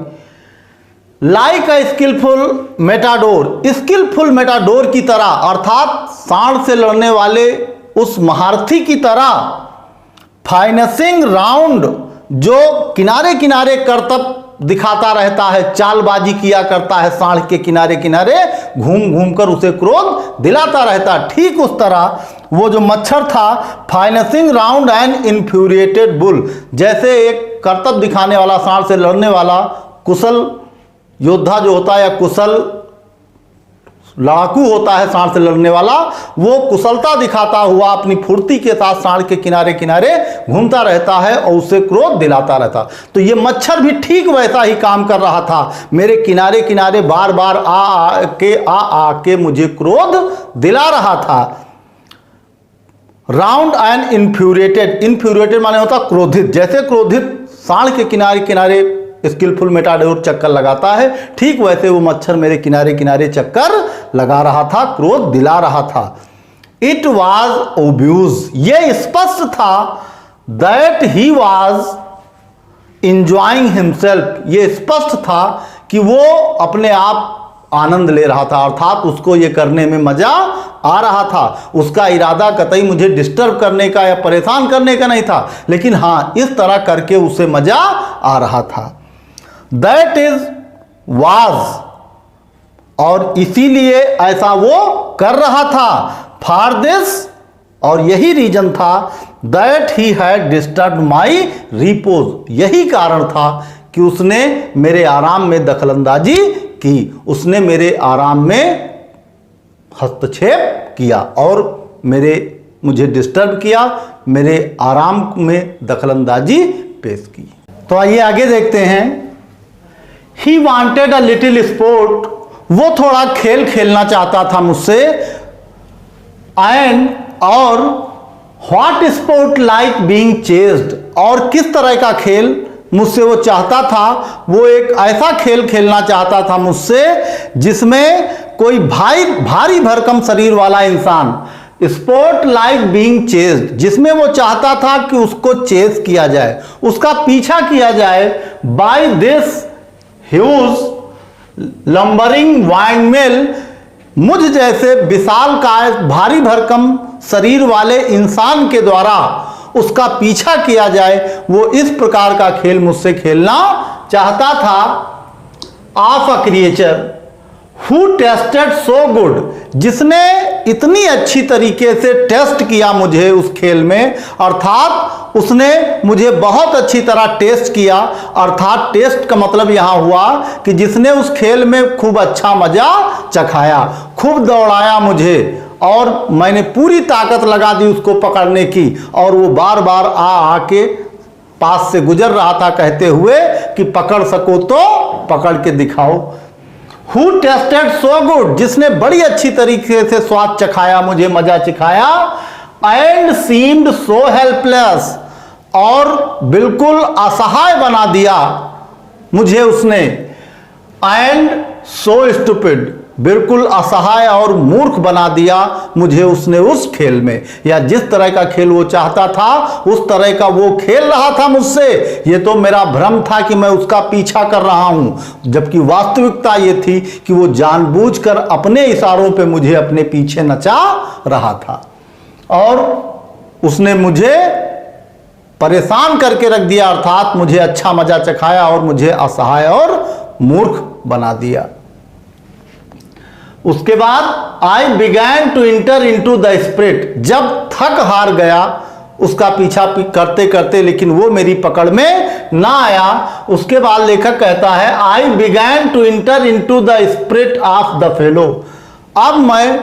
like a skilful matador, skilful matador की तरह, अर्थात सांड से लड़ने वाले उस महारथी की तरह, फाइनेसिंग राउंड, जो किनारे किनारे करतब दिखाता रहता है, चालबाजी किया करता है, सांड के किनारे किनारे घूम घूम कर उसे क्रोध दिलाता रहता है। ठीक उस तरह वो जो मच्छर था, financing round and infuriated bull, जैसे एक करतब दिखाने वाला, सांड से लड़ने वाला कुशल योद्धा जो होता है या कुशल लड़ाकू होता है सांड से लड़ने वाला, वो कुशलता दिखाता हुआ अपनी फुर्ती के साथ सांड के किनारे किनारे घूमता रहता है और उसे क्रोध दिलाता रहता। तो ये मच्छर भी ठीक वैसा ही काम कर रहा था, मेरे किनारे किनारे बार बार आ के मुझे क्रोध दिला रहा था। राउंड एंड इन्फ्यूरिएटेड, इन्फ्यूरिएटेड माने होता क्रोधित, जैसे क्रोधित सांड के किनारे किनारे स्किलफुल मेटाडोर चक्कर लगाता है, ठीक वैसे वो मच्छर मेरे किनारे किनारे चक्कर लगा रहा था, क्रोध दिला रहा था। इट वॉज ओब्यूज, ये स्पष्ट था, that he was enjoying himself, ये स्पष्ट था कि वो अपने आप आनंद ले रहा था, अर्थात उसको ये करने में मजा आ रहा था। उसका इरादा कतई मुझे डिस्टर्ब करने का या परेशान करने का नहीं था, लेकिन हाँ इस तरह करके उसे मजा आ रहा था। दैट इज वाज, और इसीलिए ऐसा वो कर रहा था। फॉर दिस, और यही रीजन था, that he had disturb my repose, यही कारण था कि उसने मेरे आराम में दखलंदाजी की, उसने मेरे आराम में हस्तक्षेप किया और मुझे डिस्टर्ब किया, मेरे आराम में दखलंदाजी पेश की। तो आइए आगे देखते हैं। He wanted a little sport, वो थोड़ा खेल खेलना चाहता था मुझसे, एंड और what sport like being chased, और किस तरह का खेल मुझसे वो चाहता था, वो एक ऐसा खेल खेलना चाहता था मुझसे जिसमें कोई भारी भरकम शरीर वाला इंसान, स्पोर्ट लाइक बीइंग चेस्ड, जिसमें वो चाहता था कि उसको चेस किया जाए, उसका पीछा किया जाए, बाय दिस ह्यूज लंबरिंग वाइंडमिल, मुझ जैसे विशालकाय भारी भरकम शरीर वाले इंसान के द्वारा उसका पीछा किया जाए, वो इस प्रकार का खेल मुझसे खेलना चाहता था। Of a creature who tested so good, जिसने इतनी अच्छी तरीके से टेस्ट किया मुझे उस खेल में, अर्थात उसने मुझे बहुत अच्छी तरह टेस्ट किया, अर्थात टेस्ट का मतलब यहां हुआ कि जिसने उस खेल में खूब अच्छा मजा चखाया, खूब दौड़ाया मुझे, और मैंने पूरी ताकत लगा दी उसको पकड़ने की, और वो बार बार आके पास से गुजर रहा था कहते हुए कि पकड़ सको तो पकड़ के दिखाओ। Who tasted so good, जिसने बड़ी अच्छी तरीके से स्वाद चखाया, मुझे मजा चखाया, एंड सीम्ड सो हेल्पलेस, और बिल्कुल असहाय बना दिया मुझे उसने। एंड सो स्टूपिड, बिल्कुल असहाय और मूर्ख बना दिया मुझे उसने उस खेल में, या जिस तरह का खेल वो चाहता था उस तरह का वो खेल रहा था मुझसे। ये तो मेरा भ्रम था कि मैं उसका पीछा कर रहा हूं, जबकि वास्तविकता ये थी कि वो जानबूझकर अपने इशारों पे मुझे अपने पीछे नचा रहा था, और उसने मुझे परेशान करके रख दिया, अर्थात मुझे अच्छा मजा चखाया और मुझे असहाय और मूर्ख बना दिया। उसके बाद I began to enter into the spirit, जब थक हार गया उसका पीछा करते करते, लेकिन वो मेरी पकड़ में ना आया। उसके बाद लेखक कहता है I began to enter into the spirit of the fellow, अब मैं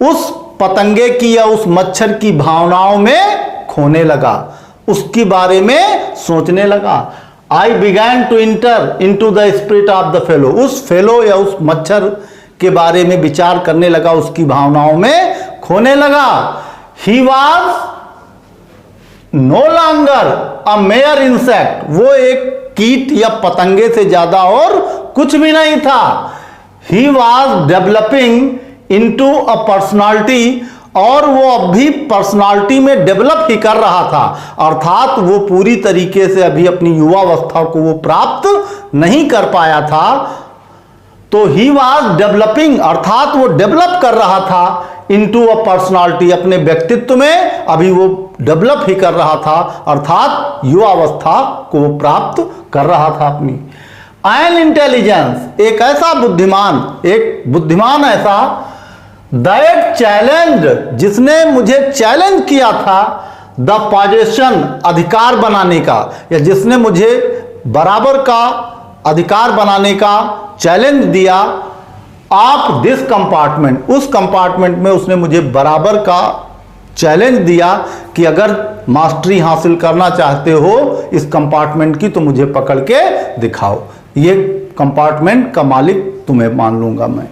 उस पतंगे की या उस मच्छर की भावनाओं में खोने लगा, उसके बारे में सोचने लगा। I began to enter into the spirit of the fellow, उस फेलो या उस मच्छर के बारे में विचार करने लगा, उसकी भावनाओं में खोने लगा। He was no longer a mere insect, वो एक कीट या पतंगे से ज्यादा और कुछ भी नहीं था। He was developing into a personality, और वो अब भी पर्सनालिटी में डेवलप ही कर रहा था, अर्थात वो पूरी तरीके से अभी अपनी युवावस्था को वो प्राप्त नहीं कर पाया था। तो ही वॉज डेवलपिंग, अर्थात वो डेवलप कर रहा था इनटू अ पर्सनालिटी, अपने व्यक्तित्व में अभी वो डेवलप ही कर रहा था, अर्थात युवावस्था को वो प्राप्त कर रहा था अपनी। एन इंटेलिजेंस, एक ऐसा बुद्धिमान, एक बुद्धिमान ऐसा, दैट चैलेंज, जिसने मुझे चैलेंज किया था, द पोजीशन, अधिकार बनाने का, या जिसने मुझे बराबर का अधिकार बनाने का चैलेंज दिया। ऑफ दिस कंपार्टमेंट, उस कंपार्टमेंट में उसने मुझे बराबर का चैलेंज दिया कि अगर मास्टरी हासिल करना चाहते हो इस कंपार्टमेंट की तो मुझे पकड़ के दिखाओ, ये कंपार्टमेंट का मालिक तुम्हें मान लूंगा मैं।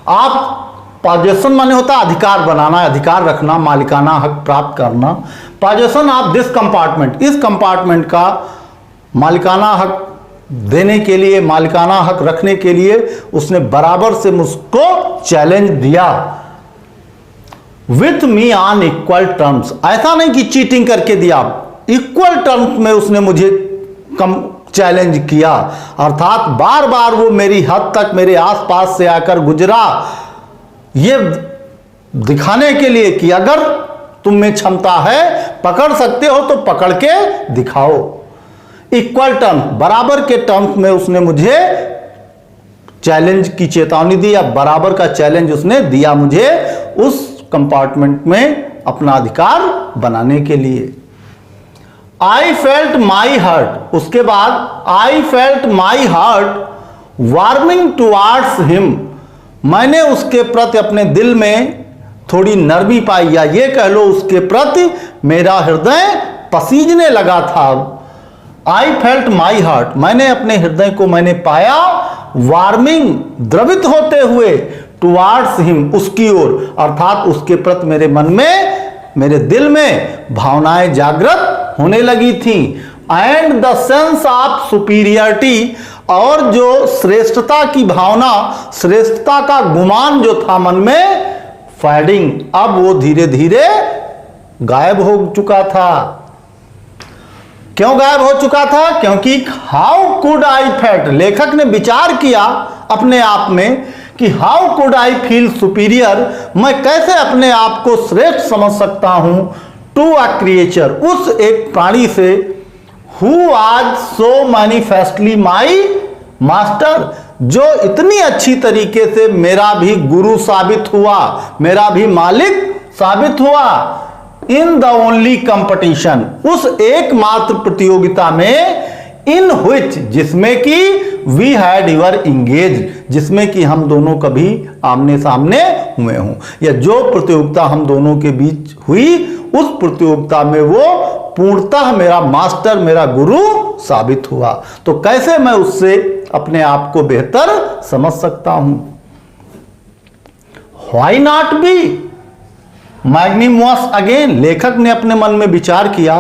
आप पोजीशन माने होता है अधिकार बनाना, अधिकार रखना, मालिकाना हक प्राप्त करना। पोजीशन ऑफ दिस कंपार्टमेंट, इस कंपार्टमेंट का मालिकाना हक देने के लिए, मालिकाना हक रखने के लिए उसने बराबर से मुझको चैलेंज दिया। With me on equal terms, ऐसा नहीं कि चीटिंग करके दिया, इक्वल टर्म्स में उसने मुझे कम चैलेंज किया, अर्थात बार बार वो मेरी हद तक मेरे आसपास से आकर गुजरा, ये दिखाने के लिए कि अगर तुम में क्षमता है, पकड़ सकते हो तो पकड़ के दिखाओ। इक्वल टर्म, बराबर के टर्म्स में उसने मुझे चैलेंज की चेतावनी दी, या बराबर का चैलेंज उसने दिया मुझे उस कंपार्टमेंट में अपना अधिकार बनाने के लिए। आई फेल्ट माई हार्ट, उसके बाद I felt my heart warming towards him, मैंने उसके प्रति अपने दिल में थोड़ी नरमी पाई, या ये कह लो उसके प्रति मेरा हृदय पसीजने लगा था। आई फेल्ट माई हार्ट, मैंने अपने हृदय को मैंने पाया वार्मिंग, द्रवित होते हुए, टुवार्ड्स हिम, उसकी ओर, अर्थात उसके प्रति मेरे मन में, मेरे दिल में भावनाएं जागृत होने लगी थी। And the sense of superiority, और जो श्रेष्ठता की भावना, श्रेष्ठता का गुमान जो था मन में, फेडिंग, अब वो धीरे धीरे गायब हो चुका था। क्यों गायब हो चुका था? क्योंकि हाउ कुड आई फेल्ट, लेखक ने विचार किया अपने आप में कि how could I feel superior, मैं कैसे अपने आप को श्रेष्ठ समझ सकता हूं, टू अ क्रिएचर, उस एक प्राणी से, हु आज सो मैनिफेस्टली माई मास्टर, जो इतनी अच्छी तरीके से मेरा भी गुरु साबित हुआ, मेरा भी मालिक साबित हुआ। इन द ओनली कंपटीशन, उस एकमात्र प्रतियोगिता में, इन व्हिच, जिसमें कि वी हैड यूर इंगेज, जिसमें कि हम दोनों कभी आमने सामने हुए हों, या जो प्रतियोगिता हम दोनों के बीच हुई उस प्रतियोगिता में वो पूर्णतः मेरा मास्टर, मेरा गुरु साबित हुआ। तो कैसे मैं उससे अपने आप को बेहतर समझ सकता हूं? व्हाई नॉट बी, मैग्निमस अगेन, लेखक ने अपने मन में विचार किया,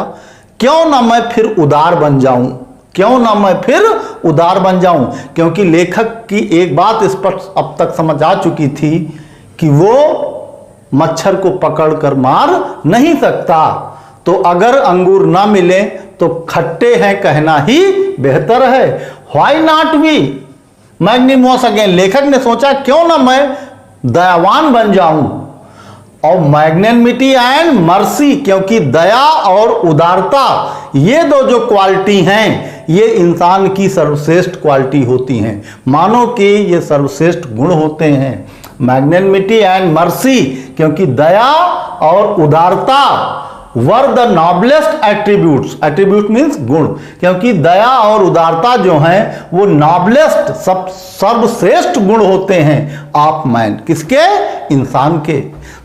क्यों ना मैं फिर उदार बन जाऊं, क्यों ना मैं फिर उदार बन जाऊं। क्योंकि लेखक की एक बात इस पर अब तक समझ आ चुकी थी कि वो मच्छर को पकड़कर मार नहीं सकता, तो अगर अंगूर ना मिले तो खट्टे हैं कहना ही बेहतर है। व्हाई नॉट वी मैग्निमस अगेन, लेखक ने सोचा क्यों ना मैं दयावान बन जाऊं। और मैग्नेनिमिटी एंड मर्सी, क्योंकि दया और उदारता ये दो जो क्वालिटी हैं ये इंसान की सर्वश्रेष्ठ क्वालिटी होती हैं, मानो कि ये सर्वश्रेष्ठ गुण होते हैं। मैग्नेनिमिटी एंड मर्सी, क्योंकि दया और उदारता were the noblest attributes, attribute means गुण, क्योंकि दया और उदारता जो हैं वो नॉबलेस्ट सर्वश्रेष्ठ गुण होते हैं ऑफ मैन, किसके, इंसान के।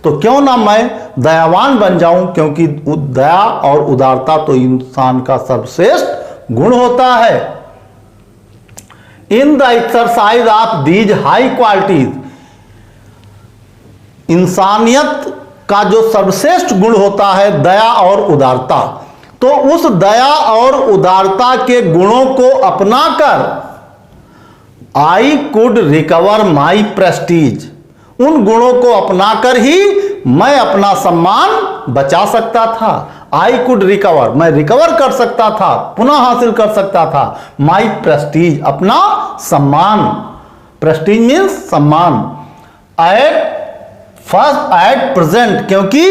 तो क्यों ना मैं दयावान बन जाऊं, क्योंकि दया और उदारता तो इंसान का सर्वश्रेष्ठ गुण होता है। In the exercise of these high qualities, इंसानियत का जो सर्वश्रेष्ठ गुण होता है दया और उदारता, तो उस दया और उदारता के गुणों को अपनाकर I could recover my Prestige, उन गुणों को अपनाकर ही मैं अपना सम्मान बचा सकता था। आई कुड रिकवर, मैं रिकवर कर सकता था, पुनः हासिल कर सकता था माई प्रेस्टीज, अपना सम्मान। प्रेस्टीज मीन्स सम्मान। एट प्रेजेंट, क्योंकि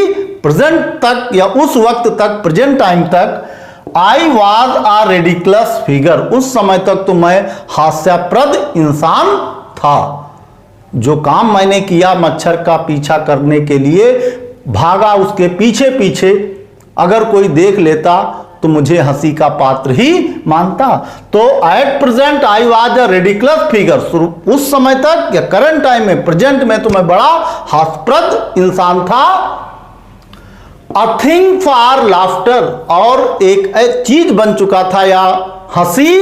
प्रेजेंट तक या उस वक्त तक, प्रेजेंट टाइम तक I was a ridiculous figure, उस समय तक तो मैं हास्यास्पद इंसान था। जो काम मैंने किया मच्छर का पीछा करने के लिए, भागा उसके पीछे पीछे, अगर कोई देख लेता तो मुझे हंसी का पात्र ही मानता। तो at present I was a ridiculous figure, उस समय तक या करंट टाइम में, प्रेजेंट में तो मैं बड़ा हास्यप्रद इंसान था। अ थिंग फॉर लाफ्टर, और एक चीज बन चुका था या हंसी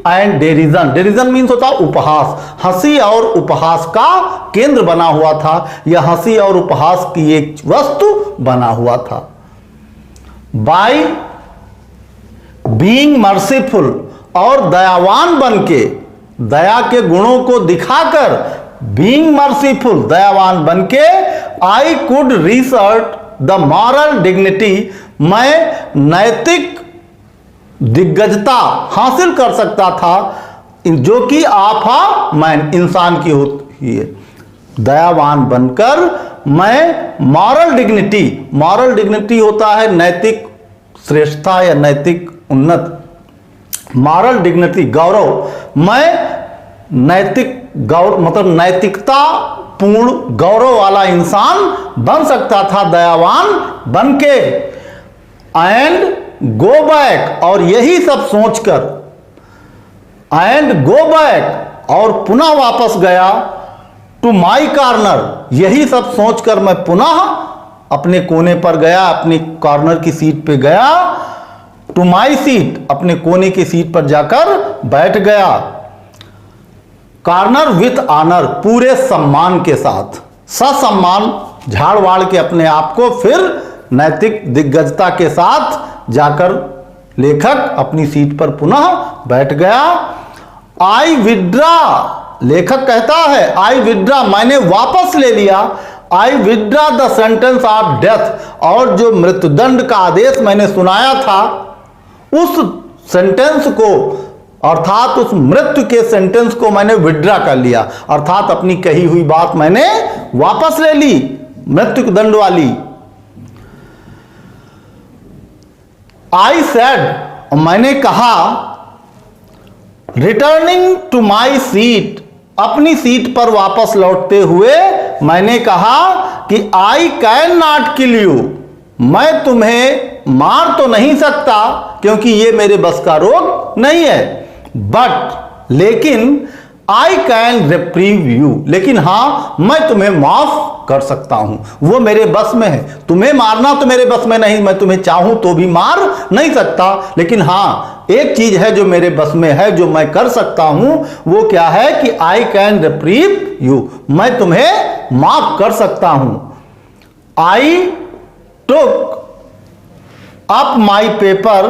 एंड डेरिजन, डेरिजन मीन्स होता उपहास, हंसी और उपहास का केंद्र बना हुआ था, या हंसी और उपहास की एक वस्तु बना हुआ था। बाय बीइंग मर्सीफुल, और दयावान बनके, दया के गुणों को दिखाकर, बीइंग मर्सीफुल, दयावान बनके, I could resort the moral dignity, मैं नैतिक दिग्गजता हासिल कर सकता था, जो कि आफा मैन, इंसान की होती है। दयावान बनकर मैं मॉरल डिग्निटी, मॉरल डिग्निटी होता है नैतिक श्रेष्ठता या नैतिक उन्नत, मॉरल डिग्निटी गौरव, मैं नैतिक गौरव मतलब नैतिकता पूर्ण गौरव वाला इंसान बन सकता था दयावान बनके। एंड गो बैक, और यही सब सोचकर, एंड गो बैक, और पुनः वापस गया, टू माई कॉर्नर, यही सब सोचकर मैं पुनः अपने कोने पर गया, अपनी कॉर्नर की सीट पे गया, टू माई सीट, अपने कोने की सीट पर जाकर बैठ गया। कॉर्नर विथ ऑनर, पूरे सम्मान के साथ, ससम्मान झाड़ वाड़ के अपने आप को फिर नैतिक दिग्गजता के साथ जाकर लेखक अपनी सीट पर पुनः बैठ गया। आई विड्रा, लेखक कहता है आई विड्रा, मैंने वापस ले लिया, I withdraw the sentence of death, और जो मृत्युदंड का आदेश मैंने सुनाया था उस सेंटेंस को, अर्थात उस मृत्यु के सेंटेंस को मैंने विड्रा कर लिया, अर्थात अपनी कही हुई बात मैंने वापस ले ली, मृत्यु दंड वाली। आई सेड, मैंने कहा, रिटर्निंग टू माई सीट, अपनी सीट पर वापस लौटते हुए मैंने कहा कि I can not kill you, मैं तुम्हें मार तो नहीं सकता क्योंकि ये मेरे बस का रोग नहीं है, बट लेकिन आई कैन रिप्रीव यू, लेकिन हां मैं तुम्हें माफ कर सकता हूं, वो मेरे बस में है। तुम्हें मारना तो मेरे बस में नहीं, मैं तुम्हें चाहूं तो भी मार नहीं सकता, लेकिन हां एक चीज है जो मेरे बस में है, जो मैं कर सकता हूं, वो क्या है कि आई कैन रिप्रीव यू, मैं तुम्हें माफ कर सकता हूं। आई took up my paper,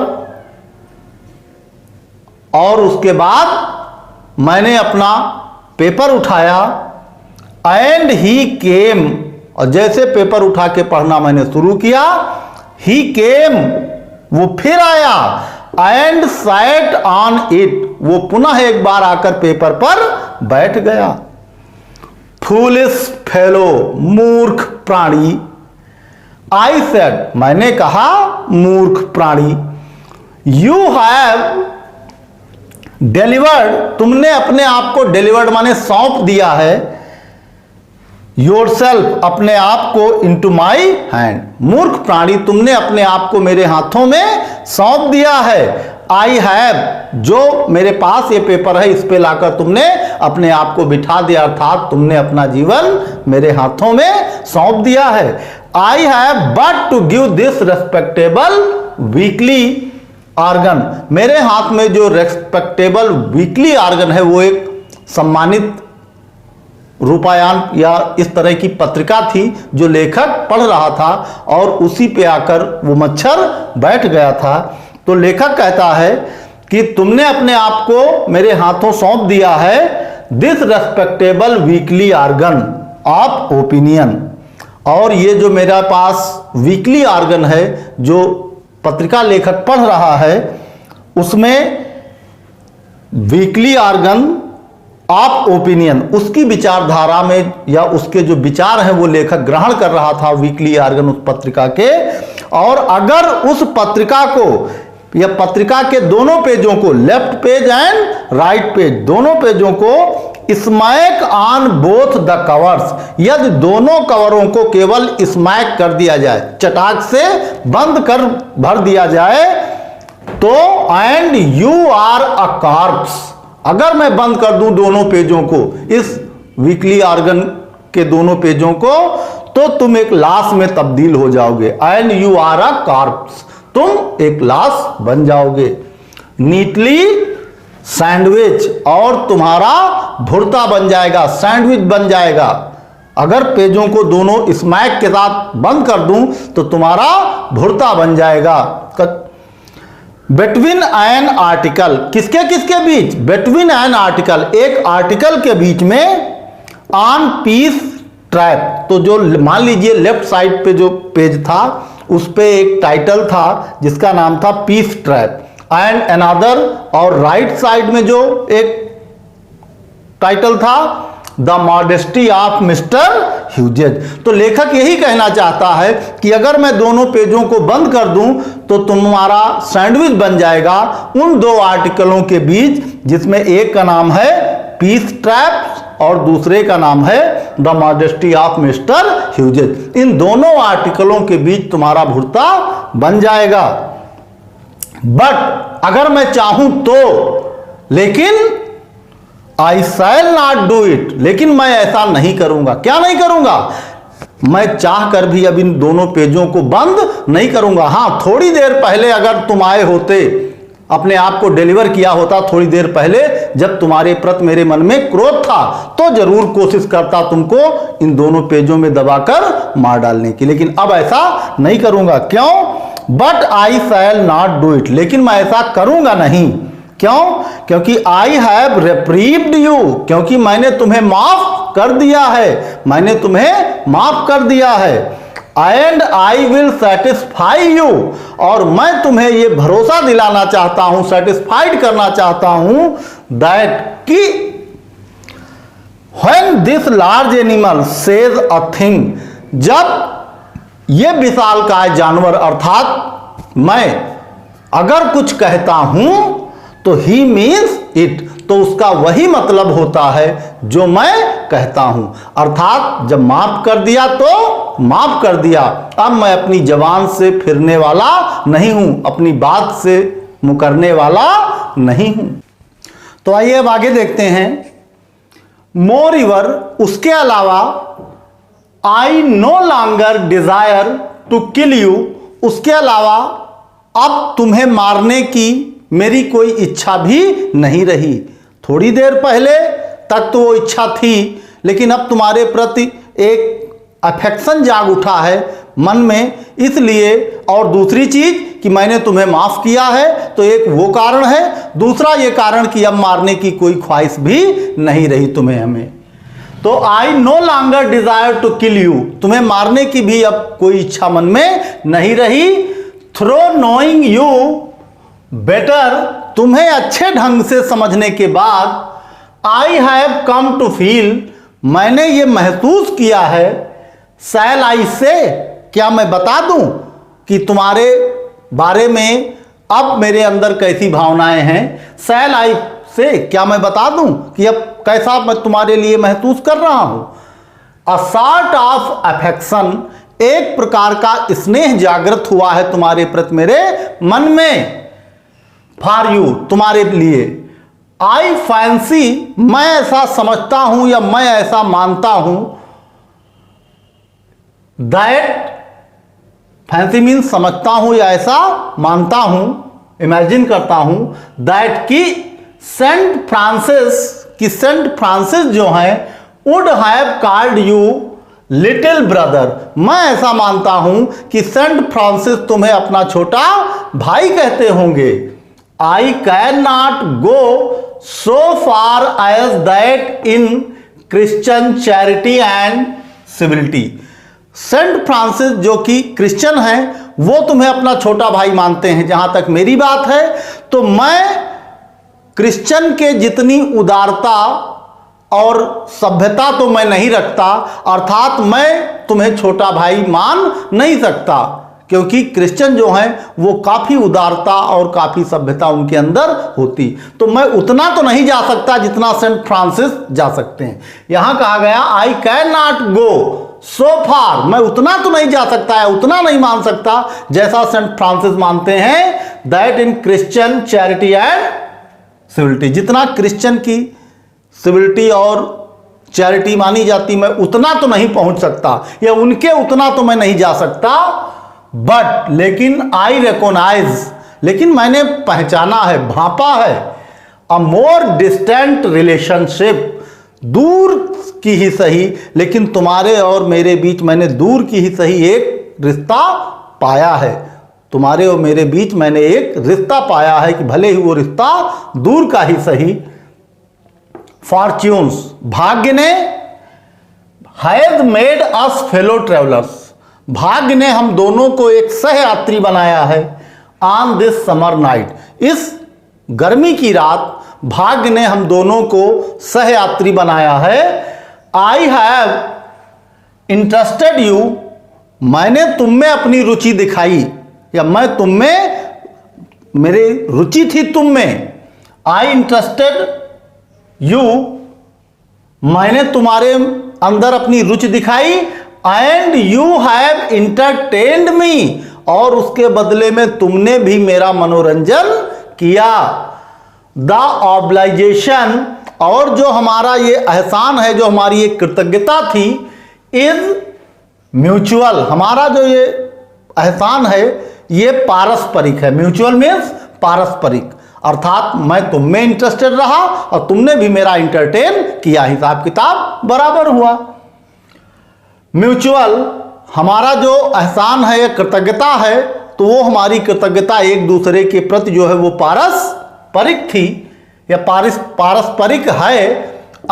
और उसके बाद मैंने अपना पेपर उठाया, एंड ही केम, और जैसे पेपर उठा के पढ़ना मैंने शुरू किया, ही केम, वो फिर आया, एंड सैट ऑन इट, वो पुनः एक बार आकर पेपर पर बैठ गया। फूलिश फेलो, मूर्ख प्राणी, आई सेड, मैंने कहा मूर्ख प्राणी, यू हैव डिलीवर्ड, तुमने अपने आप को डिलीवर्ड माने सौंप दिया है, योरसेल्फ, अपने आप को, इनटू माई हैंड, मूर्ख प्राणी तुमने अपने आप को मेरे हाथों में सौंप दिया है। आई हैव, जो मेरे पास ये पेपर है इस पे लाकर तुमने अपने आप को बिठा दिया, अर्थात तुमने अपना जीवन मेरे हाथों में सौंप दिया है। I have but to give this respectable weekly organ, मेरे हाथ में जो रेस्पेक्टेबल वीकली आर्गन है वो एक सम्मानित रूपायन या इस तरह की पत्रिका थी जो लेखक पढ़ रहा था, और उसी पे आकर वो मच्छर बैठ गया था। तो लेखक कहता है कि तुमने अपने आप को मेरे हाथों सौंप दिया है, this respectable weekly organ of opinion, और ये जो मेरा पास वीकली आर्गन है जो पत्रिका लेखक पढ़ रहा है, उसमें वीकली आर्गन ऑफ ओपिनियन, उसकी विचारधारा में या उसके जो विचार हैं वो लेखक ग्रहण कर रहा था वीकली आर्गन उस पत्रिका के। और अगर उस पत्रिका को या पत्रिका के दोनों पेजों को, left page and right page, दोनों पेजों को smack on both the covers, यदि दोनों कवरों को केवल स्मैक कर दिया जाए, चटाक से बंद कर भर दिया जाए, तो and you are a corpse, अगर मैं बंद कर दूं दोनों पेजों को, इस वीकली आर्गन के दोनों पेजों को, तो तुम एक लाश में तब्दील हो जाओगे। And you are a corpse, तुम एक लाश बन जाओगे। नीटली सैंडविच, और तुम्हारा भुर्ता बन जाएगा, सैंडविच बन जाएगा। अगर पेजों को दोनों स्मैक के साथ बंद कर दूं तो तुम्हारा भुर्ता बन जाएगा। बिटवीन एन आर्टिकल, किसके किसके बीच? बिटवीन एन आर्टिकल, एक आर्टिकल के बीच में, ऑन पीस ट्रैप, तो जो मान लीजिए लेफ्ट साइड पे जो पेज था उस पे एक टाइटल था जिसका नाम था पीस ट्रैप, एंड अनदर, और राइट साइड में जो एक टाइटल था द मॉडेस्टी ऑफ मिस्टर ह्यूजेज। तो लेखक यही कहना चाहता है कि अगर मैं दोनों पेजों को बंद कर दूं तो तुम्हारा सैंडविच बन जाएगा उन दो आर्टिकलों के बीच, जिसमें एक का नाम है पीस ट्रैप और दूसरे का नाम है the modesty of mister Hughes. इन दोनों आर्टिकलों के बीच तुम्हारा भुर्ता बन जाएगा। बट अगर मैं चाहूं तो, लेकिन आई शैल नॉट डू इट, लेकिन मैं ऐसा नहीं करूंगा। क्या नहीं करूंगा? मैं चाह कर भी अब इन दोनों पेजों को बंद नहीं करूंगा। हां, थोड़ी देर पहले अगर तुम आए होते, अपने आप को डिलीवर किया होता थोड़ी देर पहले, जब तुम्हारे प्रति मेरे मन में क्रोध था, तो जरूर कोशिश करता तुमको इन दोनों पेजों में दबाकर मार डालने की, लेकिन अब ऐसा नहीं करूंगा। क्यों? But I shall not do it, लेकिन मैं ऐसा करूंगा नहीं। क्यों? क्योंकि आई हैव रिप्रीव्ड यू, क्योंकि मैंने तुम्हें माफ कर दिया है, मैंने तुम्हें माफ कर दिया है। And I will satisfy you, और मैं तुम्हें यह भरोसा दिलाना चाहता हूं, सेटिस्फाइड करना चाहता हूं, दैट कि when this large animal says a thing, जब यह विशालकाय जानवर अर्थात मैं अगर कुछ कहता हूं तो ही मीन्स इट, तो उसका वही मतलब होता है जो मैं कहता हूं। अर्थात जब माफ कर दिया तो माफ कर दिया, अब मैं अपनी जबान से फिरने वाला नहीं हूं, अपनी बात से मुकरने वाला नहीं हूं। तो आइए अब आगे देखते हैं। मोर इवर, उसके अलावा, I no longer desire to kill you, उसके अलावा अब तुम्हें मारने की मेरी कोई इच्छा भी नहीं रही। थोड़ी देर पहले तक तो वो इच्छा थी, लेकिन अब तुम्हारे प्रति एक अफेक्शन जाग उठा है, मन में, इसलिए। और दूसरी चीज कि मैंने तुम्हें माफ किया है, तो एक वो कारण है। दूसरा ये कारण कि अब मारने की कोई ख्वाहिश भी नहीं रही तुम्हें हमें। तो I no longer desire to kill you, तुम्हें मारने की भी अब कोई इच्छा मन में नहीं रही। थ्रो नोइंग यू बेटर, तुम्हें अच्छे ढंग से समझने के बाद I have come to feel, मैंने ये महसूस किया है। शैल आई से, क्या मैं बता दूं कि तुम्हारे बारे में अब मेरे अंदर कैसी भावनाएं हैं। शैल आई से, क्या मैं बता दूं कि अब कैसा मैं तुम्हारे लिए महसूस कर रहा हूं। अ सॉर्ट ऑफ अफेक्शन, एक प्रकार का स्नेह जागृत हुआ है तुम्हारे प्रति मेरे मन में। फॉर यू, तुम्हारे लिए। आई फैंसी, मैं ऐसा समझता हूं या मैं ऐसा मानता हूं। दैट, फैंसी मीन्स समझता हूं या ऐसा मानता हूं, इमेजिन करता हूं। दैट की सेंट फ्रांसिस जो हैं would have called you little brother, मैं ऐसा मानता हूं कि सेंट फ्रांसिस तुम्हें अपना छोटा भाई कहते होंगे। I cannot go so far as that in Christian charity and civility, Saint Francis जो कि क्रिश्चियन हैं वो तुम्हें अपना छोटा भाई मानते हैं। जहां तक मेरी बात है तो मैं क्रिश्चियन के जितनी उदारता और सभ्यता तो मैं नहीं रखता, अर्थात मैं तुम्हें छोटा भाई मान नहीं सकता, क्योंकि क्रिश्चियन जो हैं वो काफी उदारता और काफी सभ्यता उनके अंदर होती। तो मैं उतना तो नहीं जा सकता जितना सेंट फ्रांसिस जा सकते हैं। यहां कहा गया आई कैन नॉट गो सो फार, मैं उतना तो नहीं जा सकता है, उतना नहीं मान सकता जैसा सेंट फ्रांसिस मानते हैं। That in Christian charity and civility, जितना क्रिश्चियन की सिविलिटी और चैरिटी मानी जाती, मैं उतना तो नहीं पहुंच सकता, या उनके उतना तो मैं नहीं जा सकता। बट, लेकिन आई रिकॉग्नाइज, लेकिन मैंने पहचाना है, भापा है। अ मोर डिस्टेंट रिलेशनशिप, दूर की ही सही, लेकिन तुम्हारे और मेरे बीच मैंने दूर की ही सही एक रिश्ता पाया है। तुम्हारे और मेरे बीच मैंने एक रिश्ता पाया है कि भले ही वो रिश्ता दूर का ही सही। फॉर्च्यून्स, भाग्य ने, has made us fellow travellers, भाग्य ने हम दोनों को एक सहयात्री बनाया है। ऑन दिस समर नाइट, इस गर्मी की रात भाग्य ने हम दोनों को सहयात्री बनाया है। आई हैव इंटरेस्टेड यू, मैंने तुम में अपनी रुचि दिखाई, या मैं तुम में, मेरी रुचि थी तुम में। आई इंटरेस्टेड यू, मैंने तुम्हारे अंदर अपनी रुचि दिखाई। एंड यू हैव इंटरटेन्ड मी, और उसके बदले में तुमने भी मेरा मनोरंजन किया। द ऑब्लाइजेशन, और जो हमारा ये एहसान है, जो हमारी ये कृतज्ञता थी, इज म्यूचुअल, हमारा जो ये एहसान है ये पारस्परिक है। म्यूचुअल मीन्स पारस्परिक, अर्थात मैं तुम में इंटरेस्टेड रहा और तुमने भी मेरा इंटरटेन किया, हिसाब किताब बराबर हुआ। म्यूचुअल, हमारा जो एहसान है या कृतज्ञता है, तो वो हमारी कृतज्ञता एक दूसरे के प्रति जो है वो पारस्परिक थी या पारस्परिक है।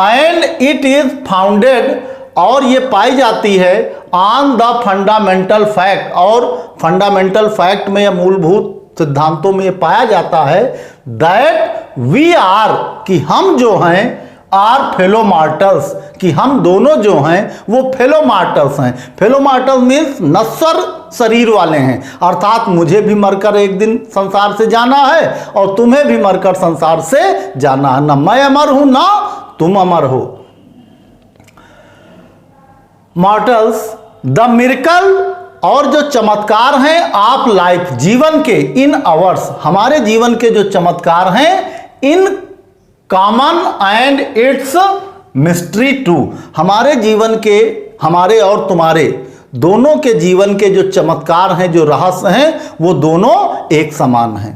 एंड इट इज फाउंडेड, और ये पाई जाती है ऑन द फंडामेंटल फैक्ट, और फंडामेंटल फैक्ट में या मूलभूत सिद्धांतों में ये पाया जाता है दैट वी आर, कि हम जो हैं, आर फेलो मार्टल्स, कि हम दोनों जो हैं वो फेलो मार्टल्स हैं। फेलो मार्टल्स मीन्स नश्वर शरीर वाले हैं, अर्थात मुझे भी मरकर एक दिन संसार से जाना है और तुम्हें भी मरकर संसार से जाना है। ना मैं अमर हूं ना तुम अमर हो। मॉर्टल्स, द मिरेकल, और जो चमत्कार हैं आप लाइफ, जीवन के, इन अवर्स, हमारे जीवन के जो चमत्कार हैं, in common and its mystery too, हमारे जीवन के, हमारे और तुम्हारे दोनों के जीवन के जो चमत्कार हैं, जो रहस्य हैं, वो दोनों एक समान हैं।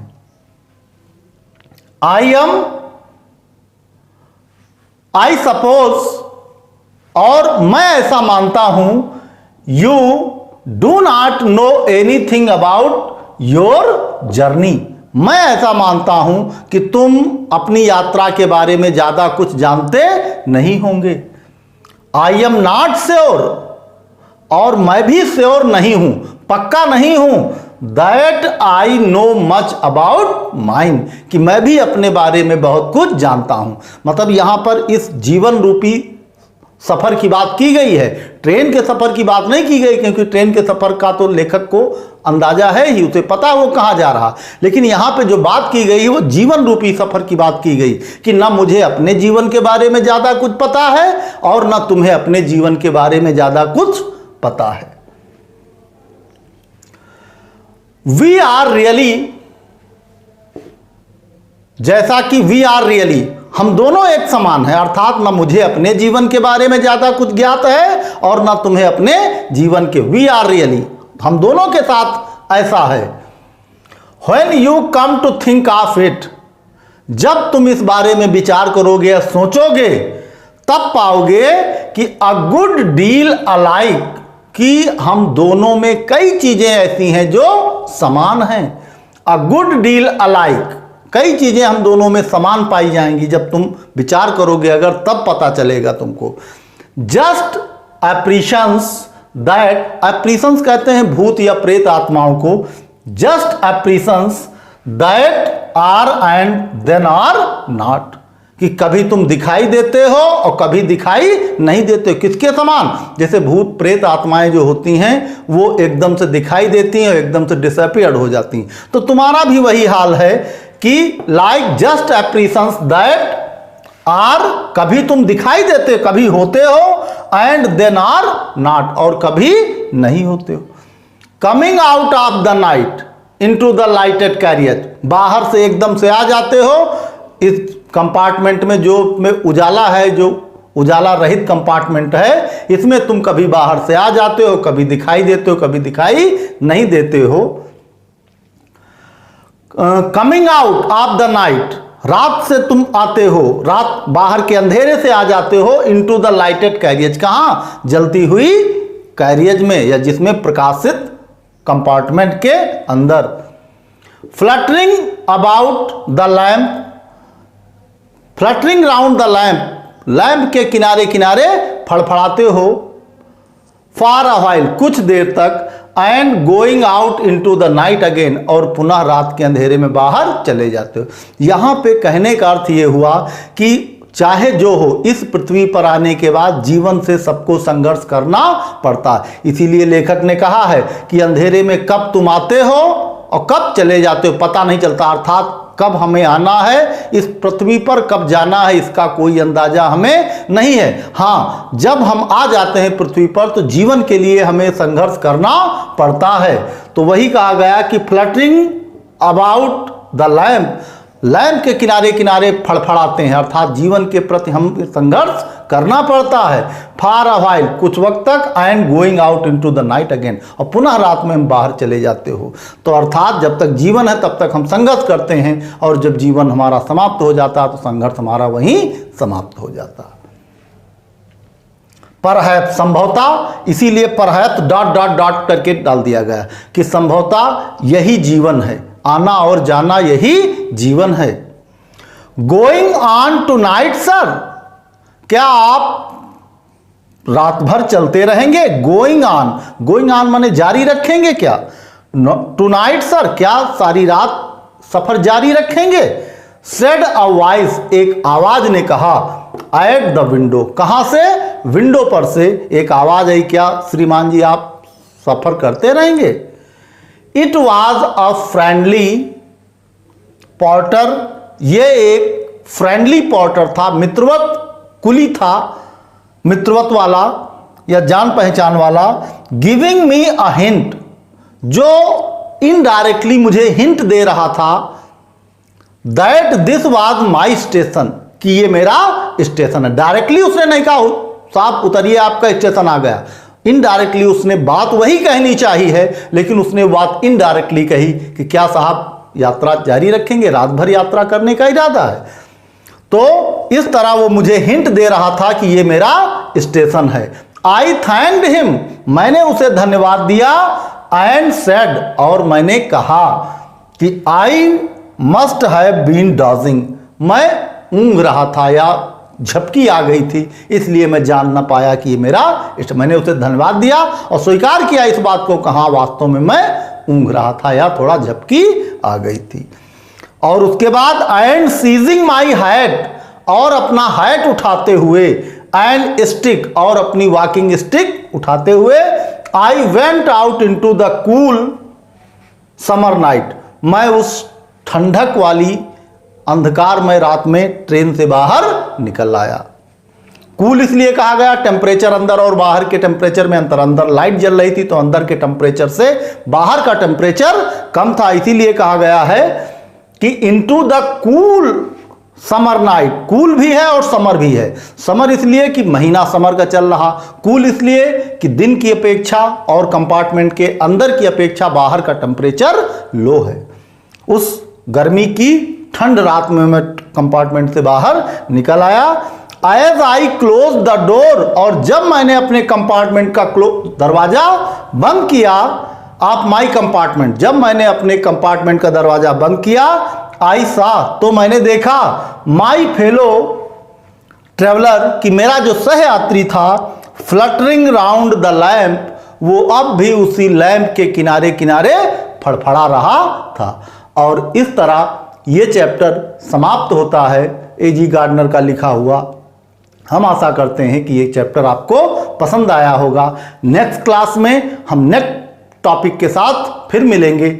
आई सपोज, और मैं ऐसा मानता हूं, you do not know anything about your journey. मैं ऐसा मानता हूं कि तुम अपनी यात्रा के बारे में ज्यादा कुछ जानते नहीं होंगे। आई एम नॉट श्योर, और मैं भी श्योर नहीं हूं, पक्का नहीं हूं, that I know much about mine, कि मैं भी अपने बारे में बहुत कुछ जानता हूं। मतलब यहां पर इस जीवन रूपी सफर की बात की गई है, ट्रेन के सफर की बात नहीं की गई, क्योंकि ट्रेन के सफर का तो लेखक को अंदाजा है ही, उसे पता है वो कहां जा रहा। लेकिन यहां पे जो बात की गई है वो जीवन रूपी सफर की बात की गई, कि ना मुझे अपने जीवन के बारे में ज्यादा कुछ पता है और ना तुम्हें अपने जीवन के बारे में ज्यादा कुछ पता है। वी आर रियली, जैसा कि वी आर रियली, हम दोनों एक समान हैं, अर्थात ना मुझे अपने जीवन के बारे में ज्यादा कुछ ज्ञात है और ना तुम्हें अपने जीवन के। वी आर रियली, हम दोनों के साथ ऐसा है। When you come to think of it, जब तुम इस बारे में विचार करोगे, सोचोगे, तब पाओगे कि अ गुड डील अलाइक, कि हम दोनों में कई चीजें ऐसी हैं जो समान हैं। अ गुड डील अलाइक, कई चीजें हम दोनों में समान पाई जाएंगी। जब तुम विचार करोगे अगर, तब पता चलेगा तुमको। जस्ट एप्रीशंस दैट, एप्रीशंस कहते हैं भूत या प्रेत आत्माओं को। Just apparitions that are and then are not, कि कभी तुम दिखाई देते हो और कभी दिखाई नहीं देते हो। किसके समान? जैसे भूत प्रेत आत्माएं जो होती हैं वो एकदम से दिखाई देती हैं और एकदम से डिसअपीयर्ड हो जाती हैं। तो तुम्हारा भी वही हाल है कि like just apparitions that are, कभी तुम दिखाई देते, कभी होते हो, एंड देन आर नॉट, और कभी नहीं होते हो। Coming out of the night into the lighted carriage, बाहर से एकदम से आ जाते हो इस कंपार्टमेंट में जो में उजाला है, जो उजाला रहित कंपार्टमेंट है, इसमें तुम कभी बाहर से आ जाते हो, कभी दिखाई देते हो, कभी दिखाई नहीं देते हो। Coming out of the night, रात से तुम आते हो, रात बाहर के अंधेरे से आ जाते हो, इनटू द लाइटेड कैरियज, कहां? जलती हुई कैरियज में या जिसमें प्रकाशित कंपार्टमेंट के अंदर। Fluttering about the lamp, fluttering round the lamp, lamp के किनारे किनारे फड़फड़ाते हो। फॉर अ व्हाइल, कुछ देर तक, and going out into the night again, और पुनः रात के अंधेरे में बाहर चले जाते हो। यहां पे कहने का अर्थ यह हुआ कि चाहे जो हो, इस पृथ्वी पर आने के बाद जीवन से सबको संघर्ष करना पड़ता है। इसीलिए लेखक ने कहा है कि अंधेरे में कब तुम आते हो और कब चले जाते हो पता नहीं चलता, अर्थात कब हमें आना है इस पृथ्वी पर, कब जाना है इसका कोई अंदाजा हमें नहीं है। हाँ, जब हम आ जाते हैं पृथ्वी पर तो जीवन के लिए हमें संघर्ष करना पड़ता है। तो वही कहा गया कि fluttering about the lamp, lamp के किनारे किनारे फड़फड़ाते हैं, अर्थात जीवन के प्रति हम संघर्ष करना पड़ता है। फॉर अ व्हाइल, कुछ वक्त तक, and going out into the night again, और पुनः रात में हम बाहर चले जाते हो। तो अर्थात जब तक जीवन है तब तक हम संघर्ष करते हैं, और जब जीवन हमारा समाप्त हो जाता है तो संघर्ष हमारा वहीं समाप्त हो जाता है। परहैप्स, संभवतः, इसीलिए परहैप्स डॉट डॉट डॉट करके डाल दिया गया कि संभवतः यही जीवन है, आना और जाना यही जीवन है। Going on tonight sir, क्या आप रात भर चलते रहेंगे? गोइंग ऑन माने जारी रखेंगे क्या? टू नाइट सर, क्या सारी रात सफर जारी रखेंगे? सेड अ वॉइस, एक आवाज ने कहा, एट द विंडो, कहां से? विंडो पर से एक आवाज आई, क्या श्रीमान जी आप सफर करते रहेंगे? It was a friendly porter, ये एक फ्रेंडली पोर्टर था, मित्रवत कुली था, मित्रवत वाला या जान पहचान वाला। गिविंग मी अ हिंट, जो इनडायरेक्टली मुझे हिंट दे रहा था, that this was my station, कि ये मेरा स्टेशन है। डायरेक्टली उसने नहीं कहा साहब उतरिए आपका स्टेशन आ गया, इनडायरेक्टली उसने बात वही कहनी चाहिए है, लेकिन उसने बात इनडायरेक्टली कही कि क्या साहब यात्रा जारी रखेंगे, रात भर यात्रा करने का इरादा है। तो इस तरह वो मुझे हिंट दे रहा था कि ये मेरा स्टेशन है। आई थैंक्ड हिम, मैंने उसे धन्यवाद दिया, एंड सेड, और मैंने कहा कि I must have been dozing, मैं ऊँघ रहा था या झपकी आ गई थी, इसलिए मैं जान ना पाया कि ये मेरा इष्ट। मैंने उसे धन्यवाद दिया और स्वीकार किया इस बात को, कहा वास्तव में मैं ऊँघ रहा था या थोड़ा झपकी आ गई थी। और उसके बाद एंड सीजिंग माई हैट, और अपना हैट उठाते हुए, एंड स्टिक, और अपनी वॉकिंग स्टिक उठाते हुए, I went out into the cool summer night, मैं उस ठंडक वाली अंधकारमय रात में ट्रेन से बाहर निकल आया। कूल इसलिए कहा गया, टेम्परेचर अंदर और बाहर के टेम्परेचर में अंतर, अंदर लाइट जल रही थी तो अंदर के टेम्परेचर से बाहर का टेम्परेचर कम था, इसीलिए कहा गया है कि into the cool summer night. Cool भी है और समर भी है। समर इसलिए कि महीना समर का चल रहा, कूल इसलिए कि दिन की अपेक्षा और कंपार्टमेंट के अंदर की अपेक्षा बाहर का टेम्परेचर लो है। उस गर्मी की ठंड रात में मैं कंपार्टमेंट से बाहर निकल आया। As I close the door, और जब मैंने अपने कंपार्टमेंट का दरवाजा बंद किया, आप माई कंपार्टमेंट, जब मैंने अपने कंपार्टमेंट का दरवाजा बंद किया, आई सा, तो मैंने देखा, माई फेलो ट्रेवलर, कि मेरा जो सहयात्री था, फ्लटरिंग राउंड द लैंप, वो अब भी उसी लैंप के किनारे किनारे फड़फड़ा रहा था। और इस तरह ये चैप्टर समाप्त होता है, A.G. गार्डनर का लिखा हुआ। हम आशा करते हैं कि ये चैप्टर आपको पसंद आया होगा। नेक्स्ट क्लास में हम नेक्स्ट टॉपिक के साथ फिर मिलेंगे।